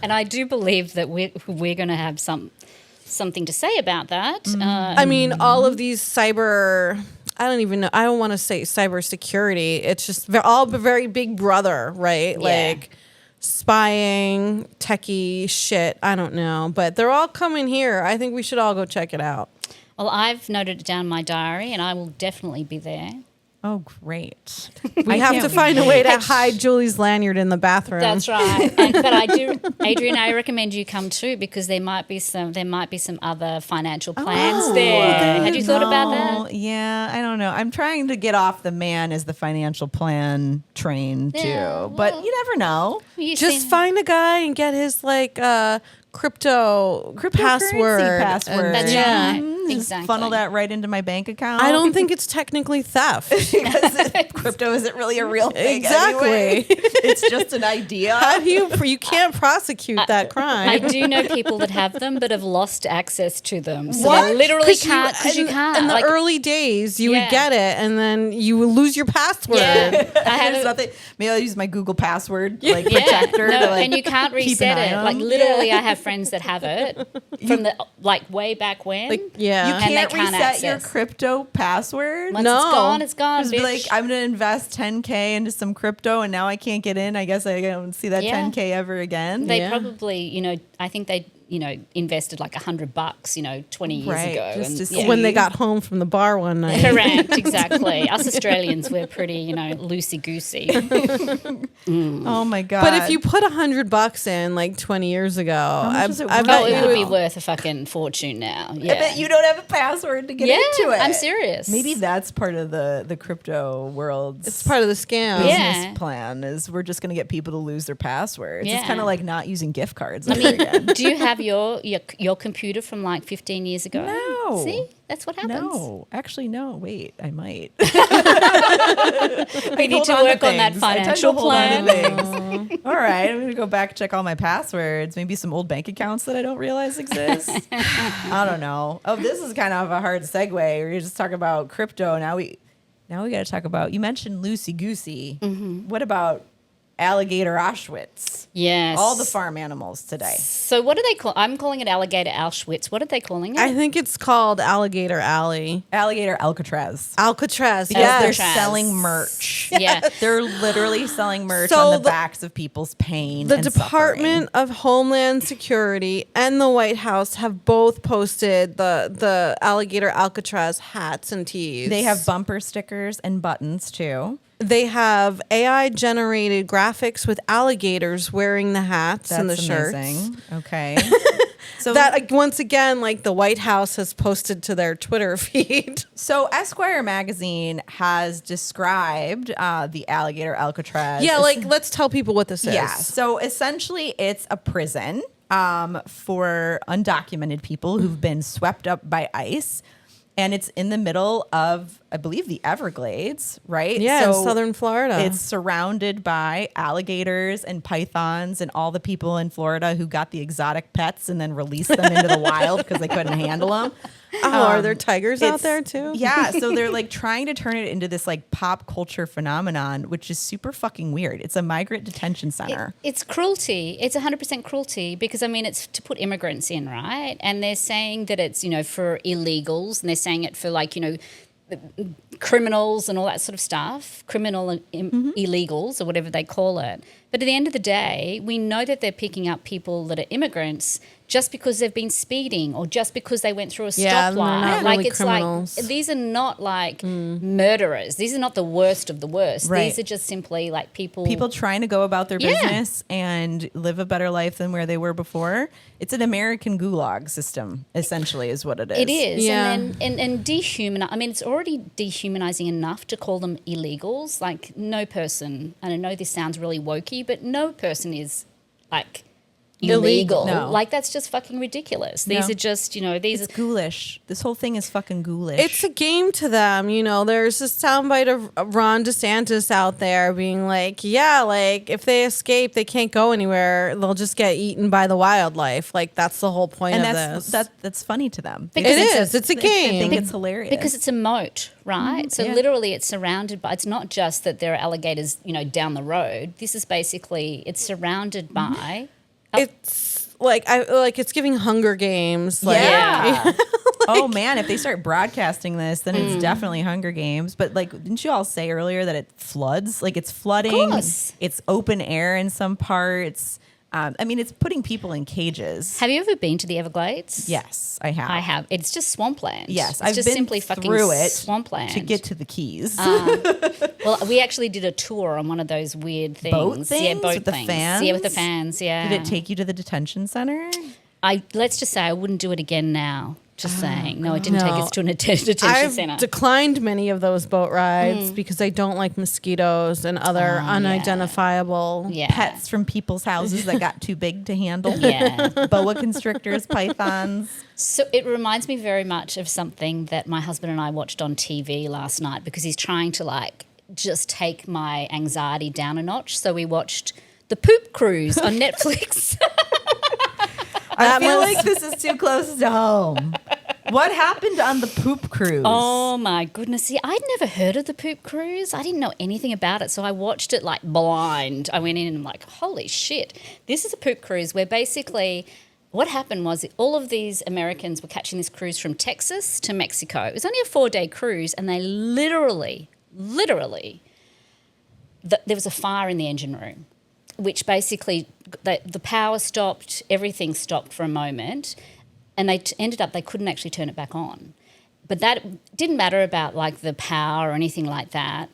And I do believe that we're going to have something to say about that. I mean, all of these cyber, I don't even know, I don't want to say cybersecurity. It's just all very big brother, right? Yeah. Like spying, techie shit. I don't know. But they're all coming here. I think we should all go check it out. Well, I've noted it down in my diary, and I will definitely be there. oh, great. We have to find a way to hide Julie's lanyard in the bathroom. That's right. But I do, Adrian, I recommend you come too, because there might be some other financial plans there. Had you thought about that? Yeah, I don't know. I'm trying to get off the man as the financial plan train too, but you never know. Just find a guy and get his like cryptocurrency password. That's Yeah. right. Just Exactly. funnel that right into my bank account. I don't think it's technically theft. because crypto isn't really a real thing. Exactly. Anyway. It's just an idea. How do you can't prosecute that crime? I do know people that have them but have lost access to them. So What? they literally can't, because you in- can't. In the Like, early days, you Yeah. would get it, and then you would lose your password. yeah, I have There's a- nothing. Maybe I'll use my Google password like protector no, to like and you can't keep an reset eye it. on Like them. literally, I have friends that have it from the way back when. Like, yeah. You And they can't can't reset your access. crypto password. Once No. it's gone, Just be bitch. like, I'm gonna invest 10K into some crypto, and now I can't get in. I guess I don't see that Yeah. 10K ever again. They Yeah. probably, I think they, invested like $100, 20 years Right, ago. just and, to see. When they got home from the bar one night. Correct, exactly. Us Australians, we're pretty, loosey-goosey. Oh my god! But if you put $100 in like 20 years ago, much I is it bet worth Oh, you it would be would- worth a fucking fortune now. Yeah. I bet you don't have a password to get Yeah, into it. I'm serious. Maybe that's part of the crypto world's It's part of the scam. business Yeah. plan. Is we're just gonna get people to lose their passwords. It's Yeah. kind of like not using gift cards. I ever mean, again. do you have your computer from like 15 years ago? No. See, that's what happens. No, actually, no. Wait, I might. We need Hold to on to work on that things. I tend to financial hold on to plan. things. All right, I'm gonna go back, check all my passwords. Maybe some old bank accounts that I don't realize exist. I don't know. Oh, this is kind of a hard segue. We're just talking about crypto. Now we got to talk about. You mentioned loosey goosey. Mm-hmm. What about alligator Auschwitz? Yes. All the farm animals today. So what do they call? I'm calling it alligator Auschwitz. What are they calling it? I think it's called Alligator Alley. Alligator Alcatraz. Alcatraz. Because Yes. they're Alcatraz. selling merch. Yeah. They're literally selling merch So on the the- backs of people's pain. The and Department suffering. of Homeland Security and the White House have both posted the Alligator Alcatraz hats and tees. They have bumper stickers and buttons too. They have AI generated graphics with alligators wearing the hats and the That's shirts. amazing. Okay. So That once again, like the White House has posted to their Twitter feed. So Esquire magazine has described the alligator Alcatraz. Yeah, like let's tell people what this is. Yeah. So essentially, it's a prison for undocumented people who've been swept up by ICE. And it's in the middle of, I believe, the Everglades, right? Yeah, in southern Florida. It's surrounded by alligators and pythons and all the people in Florida who got the exotic pets and then released them into the wild because they couldn't handle them. Are there tigers out It's- there too? Yeah, so they're like trying to turn it into this like pop culture phenomenon, which is super fucking weird. It's a migrant detention center. It's cruelty. It's 100% cruelty because, I mean, it's to put immigrants in, right? And they're saying that it's, for illegals, and they're saying it for like, criminals and all that sort of stuff, criminal illegals or whatever they call it. But at the end of the day, we know that they're picking up people that are immigrants just because they've been speeding or just because they went through a Yeah, they're stoplight. not Like really it's criminals. like these are not like murderers. These are not the worst of the worst. Right. These are just simply like people Trying to go about their Yeah. business and live a better life than where they were before. It's an American gulag system, essentially, is what it is. It is, Yeah. and dehumanize. I mean, it's already dehumanizing enough to call them illegals. Like no person, and I know this sounds really wokey, but no person is like illegal. No. Like that's just fucking ridiculous. These No. are just these. It's ghoulish. This whole thing is fucking ghoulish. It's a game to them, There's a soundbite of Ron DeSantis out there being like, yeah, like if they escape, they can't go anywhere. They'll just get eaten by the wildlife. Like that's the whole point and of that's this. that's funny to them. It Because is. It's a They game. think it's hilarious. because it's a moat, right? So yeah. literally, it's surrounded by. It's not just that there are alligators, down the road. This is basically it's surrounded by. It's like it's giving Hunger Games. Like, Yeah. Oh man, if they start broadcasting this, then it's definitely Hunger Games. But like, didn't you all say earlier that it floods? Like it's flooding. course. It's open air in some parts. I mean, it's putting people in cages. Have you ever been to the Everglades? Yes, I have. I have. It's just swampland. Yes, it's I've just been simply fucking through it swampland to get to the Keys. Well, we actually did a tour on one of those weird things. Boat Yeah, things boat with the things. fans? Yeah, with the fans. Yeah. Did it take you to the detention center? Let's just say I wouldn't do it again now. Just saying. No, it didn't take No. us to an detention I've center. declined many of those boat rides because I don't like mosquitoes and other unidentifiable. yeah. Pets from people's houses that got too big to handle. Yeah. Boa constrictors, pythons. So it reminds me very much of something that my husband and I watched on TV last night because he's trying to like just take my anxiety down a notch. So we watched The Poop Cruise on Netflix. I feel like this is too close to home. What happened on the poop cruise? Oh my goodness. See, I'd never heard of the Poop Cruise. I didn't know anything about it. So I watched it like blind. I went in and I'm like, holy shit. This is a poop cruise where basically what happened was all of these Americans were catching this cruise from Texas to Mexico. It was only a 4-day cruise, and they literally, there was a fire in the engine room, which basically the power stopped, everything stopped for a moment, and they ended up they couldn't actually turn it back on. But that didn't matter about like the power or anything like that.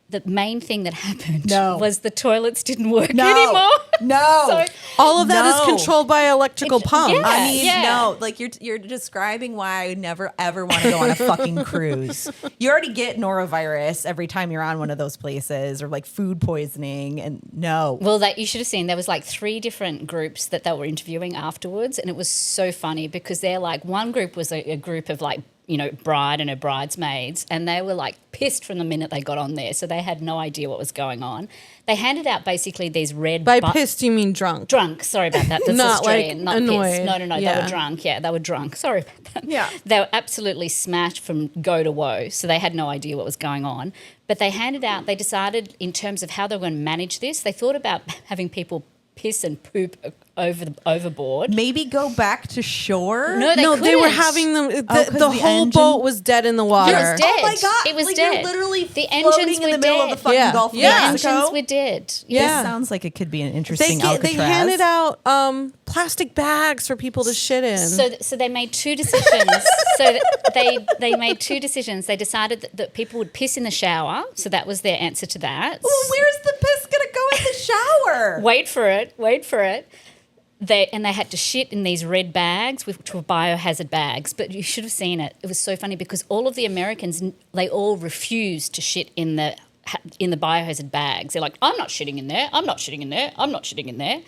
The main thing that happened was the toilets didn't work anymore. No. So All of that is controlled by electrical pumps. yeah. I mean, no, like you're describing why I would never ever want to go on a fucking cruise. You already get norovirus every time you're on one of those places, or like food poisoning, and no. Well, you should have seen there was like 3 different groups that they were interviewing afterwards, and it was so funny because they're like, one group was a group of like, you know, bride and her bridesmaids, and they were like pissed from the minute they got on there, so they had no idea what was going on. They handed out basically these red... By pissed, you mean drunk? Drunk, sorry about that. That's Not Australian, like not annoyed. pissed. No, Yeah. they were drunk. Yeah, they were drunk. Sorry about that. Yeah. They were absolutely smashed from go to woe, so they had no idea what was going on. But they decided in terms of how they were going to manage this, they thought about having people piss and poop overboard. Maybe go back to shore. No, they couldn't. They were having them. The whole engine- boat was dead in the water. It was dead. Oh my God. It was Like, dead. You're literally the floating engines in were the middle dead. of the fucking Yeah. Gulf of The Yeah. Mexico. engines were dead. Yeah. This sounds like it could be an interesting Alcatraz. They handed out plastic bags for people to shit in. So they made 2 decisions. They made 2 decisions. They decided that people would piss in the shower. So that was their answer to that. Well, where's the piss gonna go in the shower? Wait for it. They had to shit in these red bags, which were biohazard bags. But you should have seen it. It was so funny because all of the Americans, they all refused to shit in the biohazard bags. They're like, I'm not shitting in there. I'm not shitting in there. I'm not shitting in there.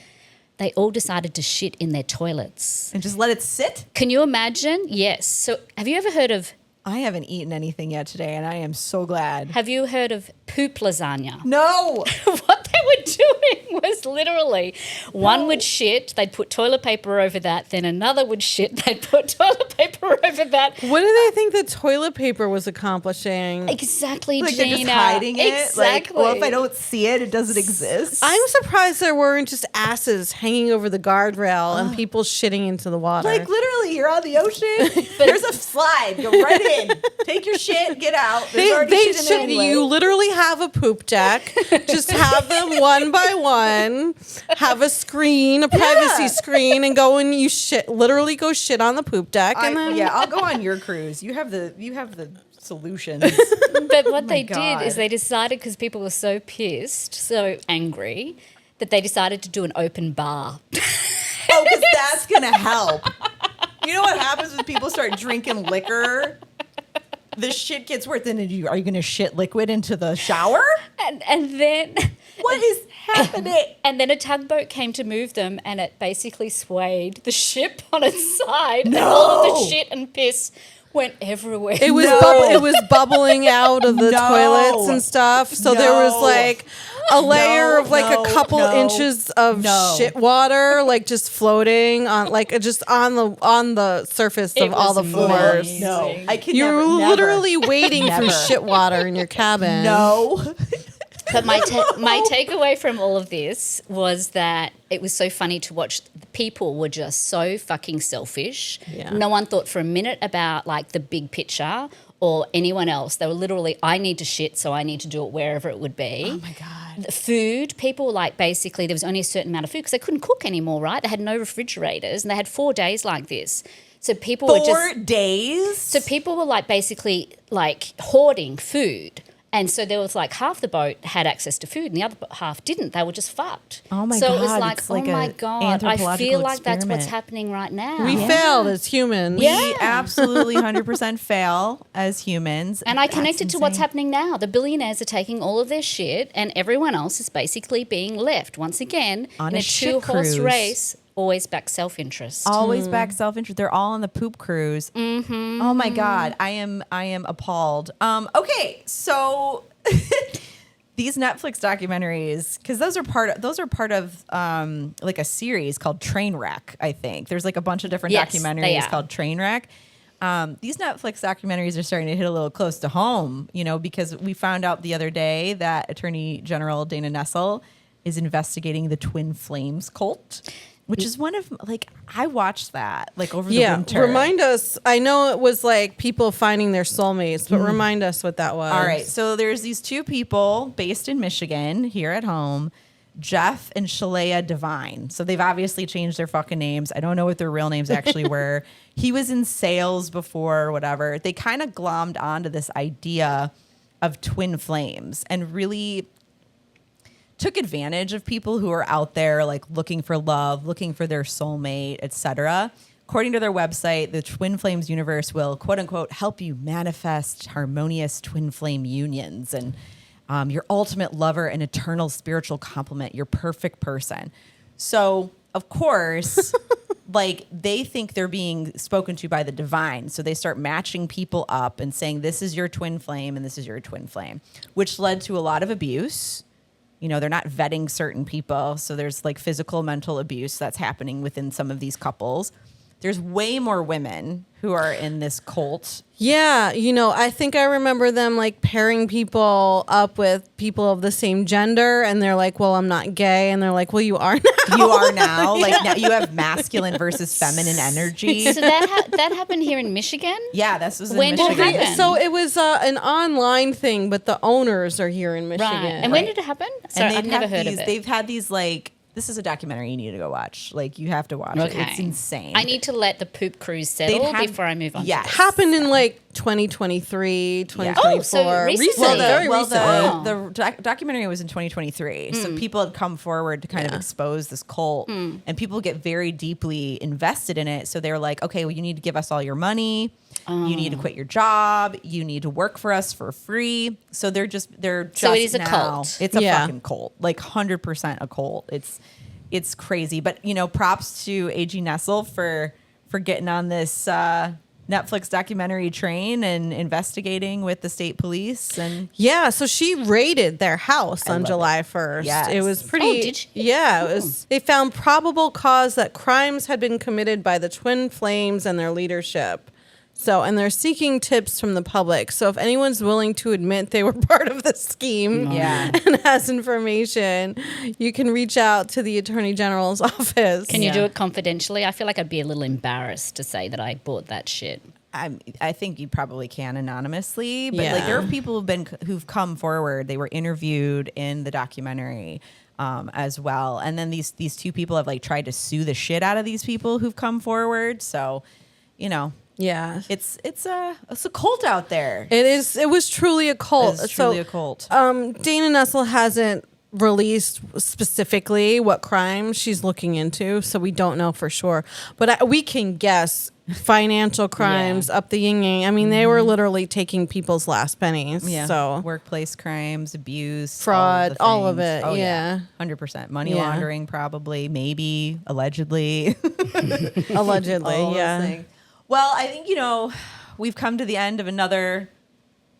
They all decided to shit in their toilets. And just let it sit? Can you imagine? Yes. So have you ever heard of I haven't eaten anything yet today, and I am so glad. Have you heard of poop lasagna? No. What they were doing was literally one would shit, they'd put toilet paper over that, then another would shit, they'd put toilet paper over that. What do they think the toilet paper was accomplishing? Exactly, Like Gina. they're just hiding it? Exactly. Like, well, if I don't see it, it doesn't exist. I'm surprised there weren't just asses hanging over the guardrail and people shitting into the water. Like, literally, you're on the ocean. There's a slide. Go right in. Take your shit. Get out. There's already they shit in there should. anyway. You literally have a poop deck. Just have them one by one. Have a screen, a privacy screen, and go and you shit. Literally go shit on the poop deck, and then I'll go on your cruise. You have the solutions. But what they God. did is they decided, because people were so pissed, so angry, that they decided to do an open bar. Oh, because that's gonna help. You know what happens when people start drinking liquor? The shit gets worse. Then are you going to shit liquid into the shower? And then... What is happening? And then a tugboat came to move them, and it basically swayed the ship on its side. And all of the shit and piss went everywhere. it was it was bubbling out of the toilets and stuff. So there was like a layer of like a couple inches of shit water, like just floating on, like just on the surface of all the was floors. amazing. No, I can You're never. literally wading through Never. shit water in your cabin. No. But my takeaway from all of this was that it was so funny to watch. People were just so fucking selfish. Yeah. No one thought for a minute about like the big picture or anyone else. They were literally, I need to shit, so I need to do it wherever it would be. Oh my God. The food, people were like, basically there was only a certain amount of food because they couldn't cook anymore, right? They had no refrigerators, and they had 4 days like this. So people were just 4 days? So people were like basically like hoarding food. And so there was like half the boat had access to food and the other half didn't. They were just fucked. Oh my So it was God, like, it's like oh my a God, I anthropological feel like that's what's experiment. happening right now. We failed as humans. We absolutely 100% fail as humans. And I That's connected to what's insane. happening now. The billionaires are taking all of their shit and everyone else is basically being left once again On in a a shit two-horse cruise. race, always back self-interest. Always back self-interest. They're all on the poop cruise. Mm-hmm. Oh my God, I am appalled. Okay, so these Netflix documentaries, because those are part of like a series called Trainwreck. I think there's like a bunch of different Yes, they documentaries are. called Trainwreck. These Netflix documentaries are starting to hit a little close to home, you know, because we found out the other day that Attorney General Dana Nessel is investigating the Twin Flames cult. which is one of like I watched that like over the Yeah, winter. remind us. I know it was like people finding their soulmates, but remind us what that was. All right, so there's these two people based in Michigan here at home, Jeff and Shalea Devine. So they've obviously changed their fucking names. I don't know what their real names actually were. He was in sales before, whatever. They kind of glommed onto this idea of twin flames and really took advantage of people who are out there like looking for love, looking for their soulmate, etc. According to their website, the Twin Flames universe will, quote unquote, help you manifest harmonious twin flame unions and your ultimate lover and eternal spiritual complement, your perfect person. So, of course, like they think they're being spoken to by the divine. So they start matching people up and saying, this is your twin flame and this is your twin flame, which led to a lot of abuse. You know, they're not vetting certain people. So there's like physical, mental abuse that's happening within some of these couples. There's way more women who are in this cult. Yeah, you know, I think I remember them like pairing people up with people of the same gender, and they're like, "Well, I'm not gay," and they're like, "Well, you are now." You are now. Like now you have masculine versus feminine energy. So that happened here in Michigan? Yeah, this was in When did it Michigan. happen? So it was an online thing, but the owners are here in Michigan. Right. And when did it happen? Sorry, And I've never heard these, of it. They've had these like, this is a documentary you need to go watch. Like you have to watch it. It's insane. I need to let the poop cruise settle had- before I move on. Yes. Happened in like 2023, 2024. Oh, so recently. Very recently. The documentary was in 2023. So people had come forward to kind of expose this cult and people get very deeply invested in it. So they're like, okay, well, you need to give us all your money. You need to quit your job. You need to work for us for free. So they're just So it is a now- cult. It's a Yeah. fucking cult, like 100% a cult. It's crazy. But, you know, props to A.G. Nessel for getting on this Netflix documentary train and investigating with the state police. And Yeah, so she raided their house on love July 1st. Yes. It was pretty. Oh, did she? Yeah, it was. They found probable cause that crimes had been committed by the Twin Flames and their leadership. So, and they're seeking tips from the public. So, if anyone's willing to admit they were part of the scheme Yeah. and has information, you can reach out to the Attorney General's office. Can you do it confidentially? I feel like I'd be a little embarrassed to say that I bought that shit. I think you probably can anonymously, but Yeah. like there are people who've come forward. They were interviewed in the documentary as well, and then these two people have like tried to sue the shit out of these people who've come forward. So, you know, Yeah. it's a cult out there. It is. It was truly a cult. It's truly a cult. Dana Nessel hasn't released specifically what crimes she's looking into, so we don't know for sure. But we can guess financial crimes up the yin yang. I mean, they were literally taking people's last pennies. Yeah. So Workplace crimes, abuse, Fraud, all of things. it, Oh, yeah. 100%. Money Yeah. laundering, probably, maybe, allegedly. allegedly, All those yeah. things. Well, I think, you know, we've come to the end of another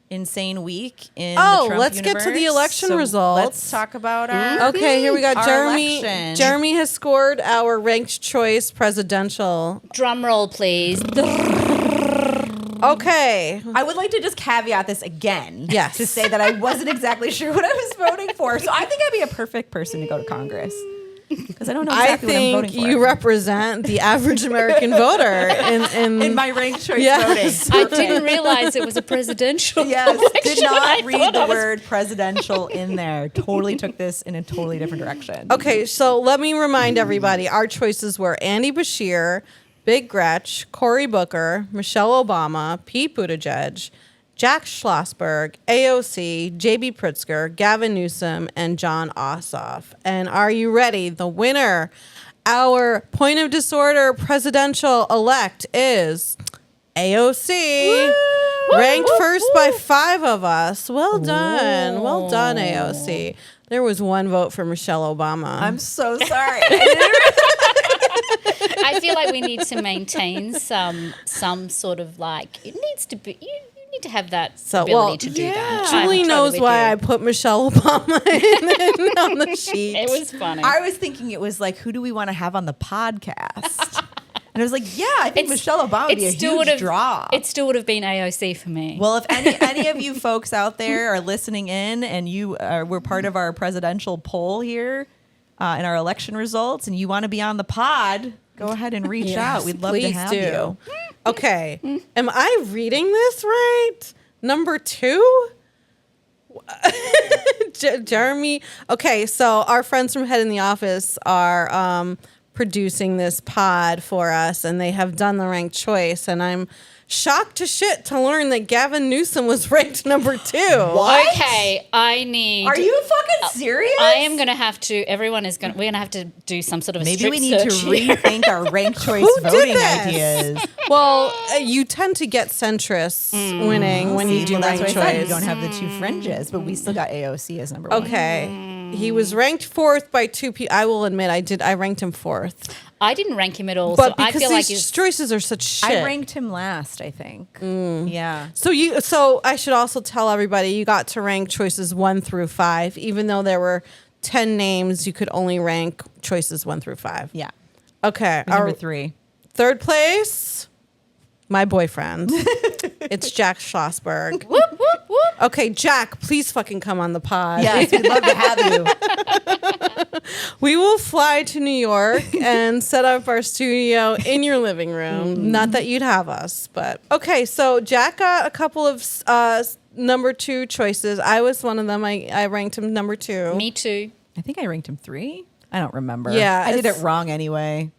insane week in the Trump let's get to the universe. election So results. Let's talk about our Okay, here we got Our Jeremy. election. Jeremy has scored our ranked choice presidential. Drum roll, please. Okay. I would like to just caveat this again. Yes. To say that I wasn't exactly sure what I was voting for. So I think I'd be a perfect person to go to Congress. Because I don't know exactly what I'm I voting think for. you represent the average American voter in my ranked choice Yes. voting. I didn't realize it was a presidential Yes, did election. I not read thought the I was- word presidential in there. Totally took this in a totally different direction. Okay, so let me remind everybody our choices were Andy Bashir, Big Gretch, Cory Booker, Michelle Obama, Pete Buttigieg, Jack Schlossberg, AOC, JB Pritzker, Gavin Newsom, and John Ossoff. And are you ready? The winner, our point of disorder presidential elect is AOC. Ranked first by 5 of us. Well done. Well done, AOC. There was 1 vote for Michelle Obama. I'm so sorry. I feel like we need to maintain some sort of like it needs to be. You need to have that ability to do that. Julie knows why I put Michelle Obama in on the sheet. It was funny. I was thinking it was like, who do we want to have on the podcast? And I was like, yeah, I think Michelle Obama would be a huge draw. It still would have been AOC for me. Well, if any of you folks out there are listening in and you were part of our presidential poll here, in our election results and you want to be on the pod, go ahead and reach out. We'd love to please have do. you. Okay. Am I reading this right? Number 2? Jeremy. Okay, so our friends from Head in the Office are producing this pod for us, and they have done the ranked choice, and I'm shocked to shit to learn that Gavin Newsom was ranked number 2. Okay, I need. Are you fucking serious? I am going to have to. Everyone is going. We're going to have to do some sort of a Maybe strip we need to search here. rethink our ranked choice Who did voting this? ideas. Well, you tend to get centrists winning when you do Well, that's ranked what I said. You choice. don't have the 2 fringes, but we still got AOC as number 1. Okay. He was ranked 4th by 2 people. I will admit I ranked him 4th. I didn't rank him at all, But so I because feel like these he's. choices are such shit. I ranked him last, I think. Yeah. So I should also tell everybody you got to rank choices 1 through 5, even though there were 10 names, you could only rank choices 1 through 5. Yeah. Okay. Number Our 3. third place, my boyfriend. It's Jack Schlossberg. Whoop, whoop, whoop. Okay, Jack, please fucking come on the pod. Yes, we'd love to have you. We will fly to New York and set up our studio in your living room. Not that you'd have us, but okay. So Jack got a couple of number 2 choices. I was one of them. I ranked him number 2. Me too. I think I ranked him 3. I don't remember. Yeah, I did it it's- wrong anyway.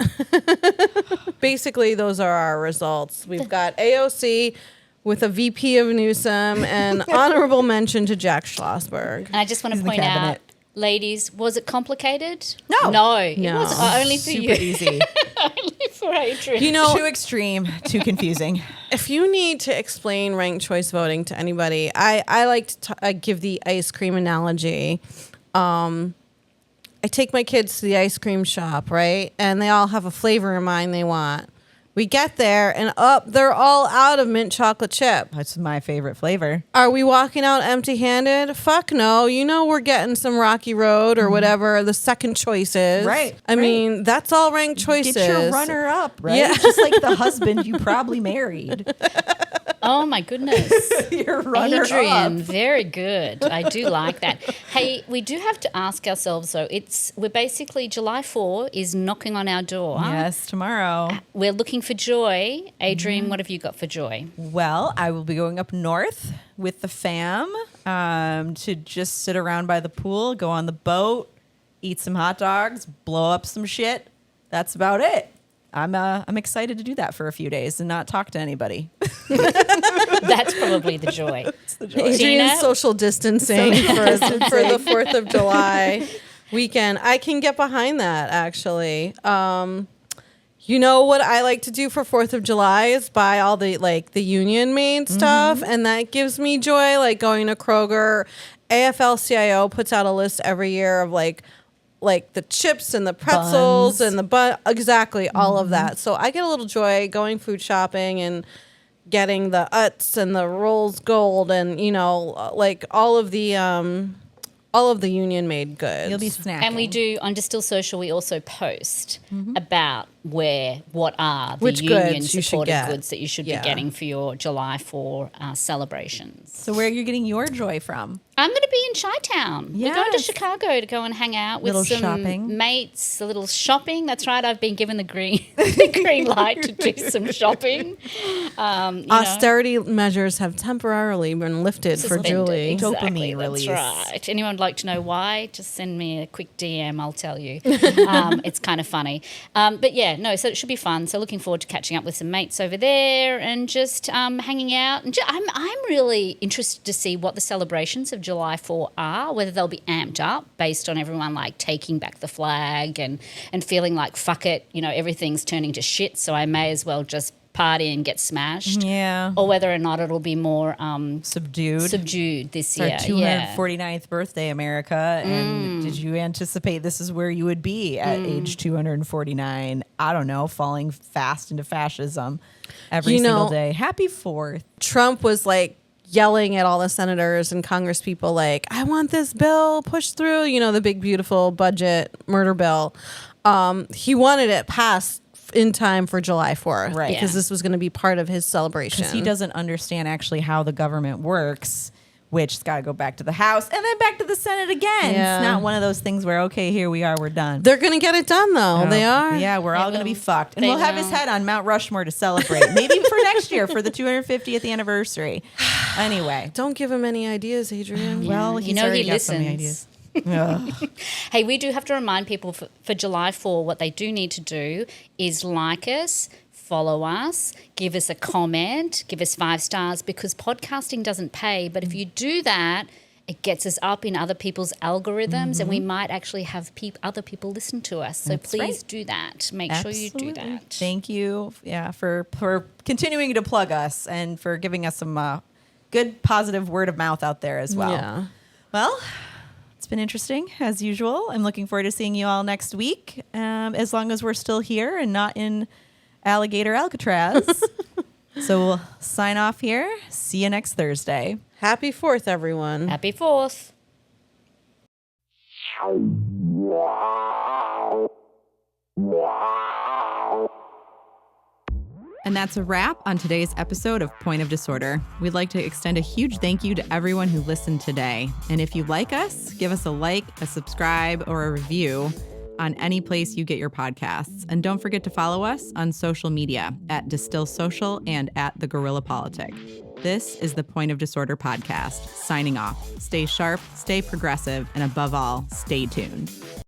Basically, those are our results. We've got AOC with a VP of Newsom and honorable mention to Jack Schlossberg. And I just want He's to in the point out, cabinet. ladies, was it complicated? No. It No. was only for Super you. easy. Only for Adrian. You know, Too extreme, too confusing. if you need to explain ranked choice voting to anybody, I like to give the ice cream analogy. I take my kids to the ice cream shop, right? And they all have a flavor in mind they want. We get there and they're all out of mint chocolate chip. That's my favorite flavor. Are we walking out empty-handed? Fuck no. You know we're getting some Rocky Road or whatever the second choice is. Right, I mean, that's all ranked choices. Get your runner up, right? Yeah. Just like the husband you probably married. Oh my goodness. Your runner Adrian, up. very good. I do like that. Hey, we do have to ask ourselves though, we're basically July 4 is knocking on our door. Yes, tomorrow. We're looking for joy. Adrian, what have you got for joy? Well, I will be going up north with the fam to just sit around by the pool, go on the boat, eat some hot dogs, blow up some shit. That's about it. I'm excited to do that for a few days and not talk to anybody. That's probably the joy. Adrian's Gina? social distancing for the 4th of July weekend. I can get behind that, actually. You know what I like to do for 4th of July is buy all the the union made stuff, and that gives me joy, like going to Kroger. AFL-CIO puts out a list every year of like the chips and the pretzels Buns. and the bun, exactly all of that. So I get a little joy going food shopping and getting the Utz and the Rolls Gold and like all of the union made goods. You'll be snacking. And we do on Distill Social. We also post about what are the Which union goods you should supported get. goods that you should Yeah. be getting for your July 4 celebrations. So where are you getting your joy from? I'm going to be in Chi-Town. We're going to Yes. Chicago to go and hang out with Little some shopping. mates. A little shopping. That's right. I've been given the green the green light to do some shopping. Austerity measures have temporarily been lifted for Suspended. Julie. Exactly, Dopamine release. That's right. Anyone like to know why? Just send me a quick DM. I'll tell you. It's kind of funny. But yeah, no. So it should be fun. So looking forward to catching up with some mates over there and just hanging out. And I'm really interested to see what the celebrations of July 4 are. Whether they'll be amped up based on everyone like taking back the flag and feeling like fuck it, everything's turning to shit. So I may as well just party and get smashed. Yeah. Or whether or not it'll be more Subdued. this Our year. Yeah. 249th birthday, America. And did you anticipate this is where you would be at age 249? I don't know, falling fast into fascism every single day. Happy 4th. Trump was like yelling at all the senators and Congress people like, I want this bill pushed through, the big, beautiful budget murder bill. He wanted it passed in time for July 4th. Right. Because Yeah. this was going to be part of his celebration. Because he doesn't understand actually how the government works which has got to go back to the House and then back to the Senate again. Yeah. It's not one of those things where, okay, here we are, we're done. They're going to get it done, though. They are. Yeah, we're all going to be fucked. And we'll have his will. head on Mount Rushmore to celebrate. Maybe for next year, for the 250th anniversary. Anyway. Don't give him any ideas, Adrian. Well, You he's know already he got so many listens. ideas. Ugh. Hey, we do have to remind people for July 4, what they do need to do is like us, follow us, give us a comment, give us 5 stars, because podcasting doesn't pay. But if you do that, it gets us up in other people's algorithms, and we might actually have other people listen to us. So please right. do that. Make sure you do Absolutely. that. Thank you, for continuing to plug us and for giving us some good positive word of mouth out there as well. Yeah. Well, it's been interesting as usual. I'm looking forward to seeing you all next week, as long as we're still here and not in Alligator Alcatraz. So we'll sign off here. See you next Thursday. Happy 4th, everyone. Happy 4th. And that's a wrap on today's episode of Point of Disorder. We'd like to extend a huge thank you to everyone who listened today. And if you like us, give us a like, a subscribe, or a review on any place you get your podcasts. And don't forget to follow us on social media at Distill Social and at The Guerrilla Politic. This is the Point of Disorder podcast, signing off. Stay sharp, stay progressive, and above all, stay tuned.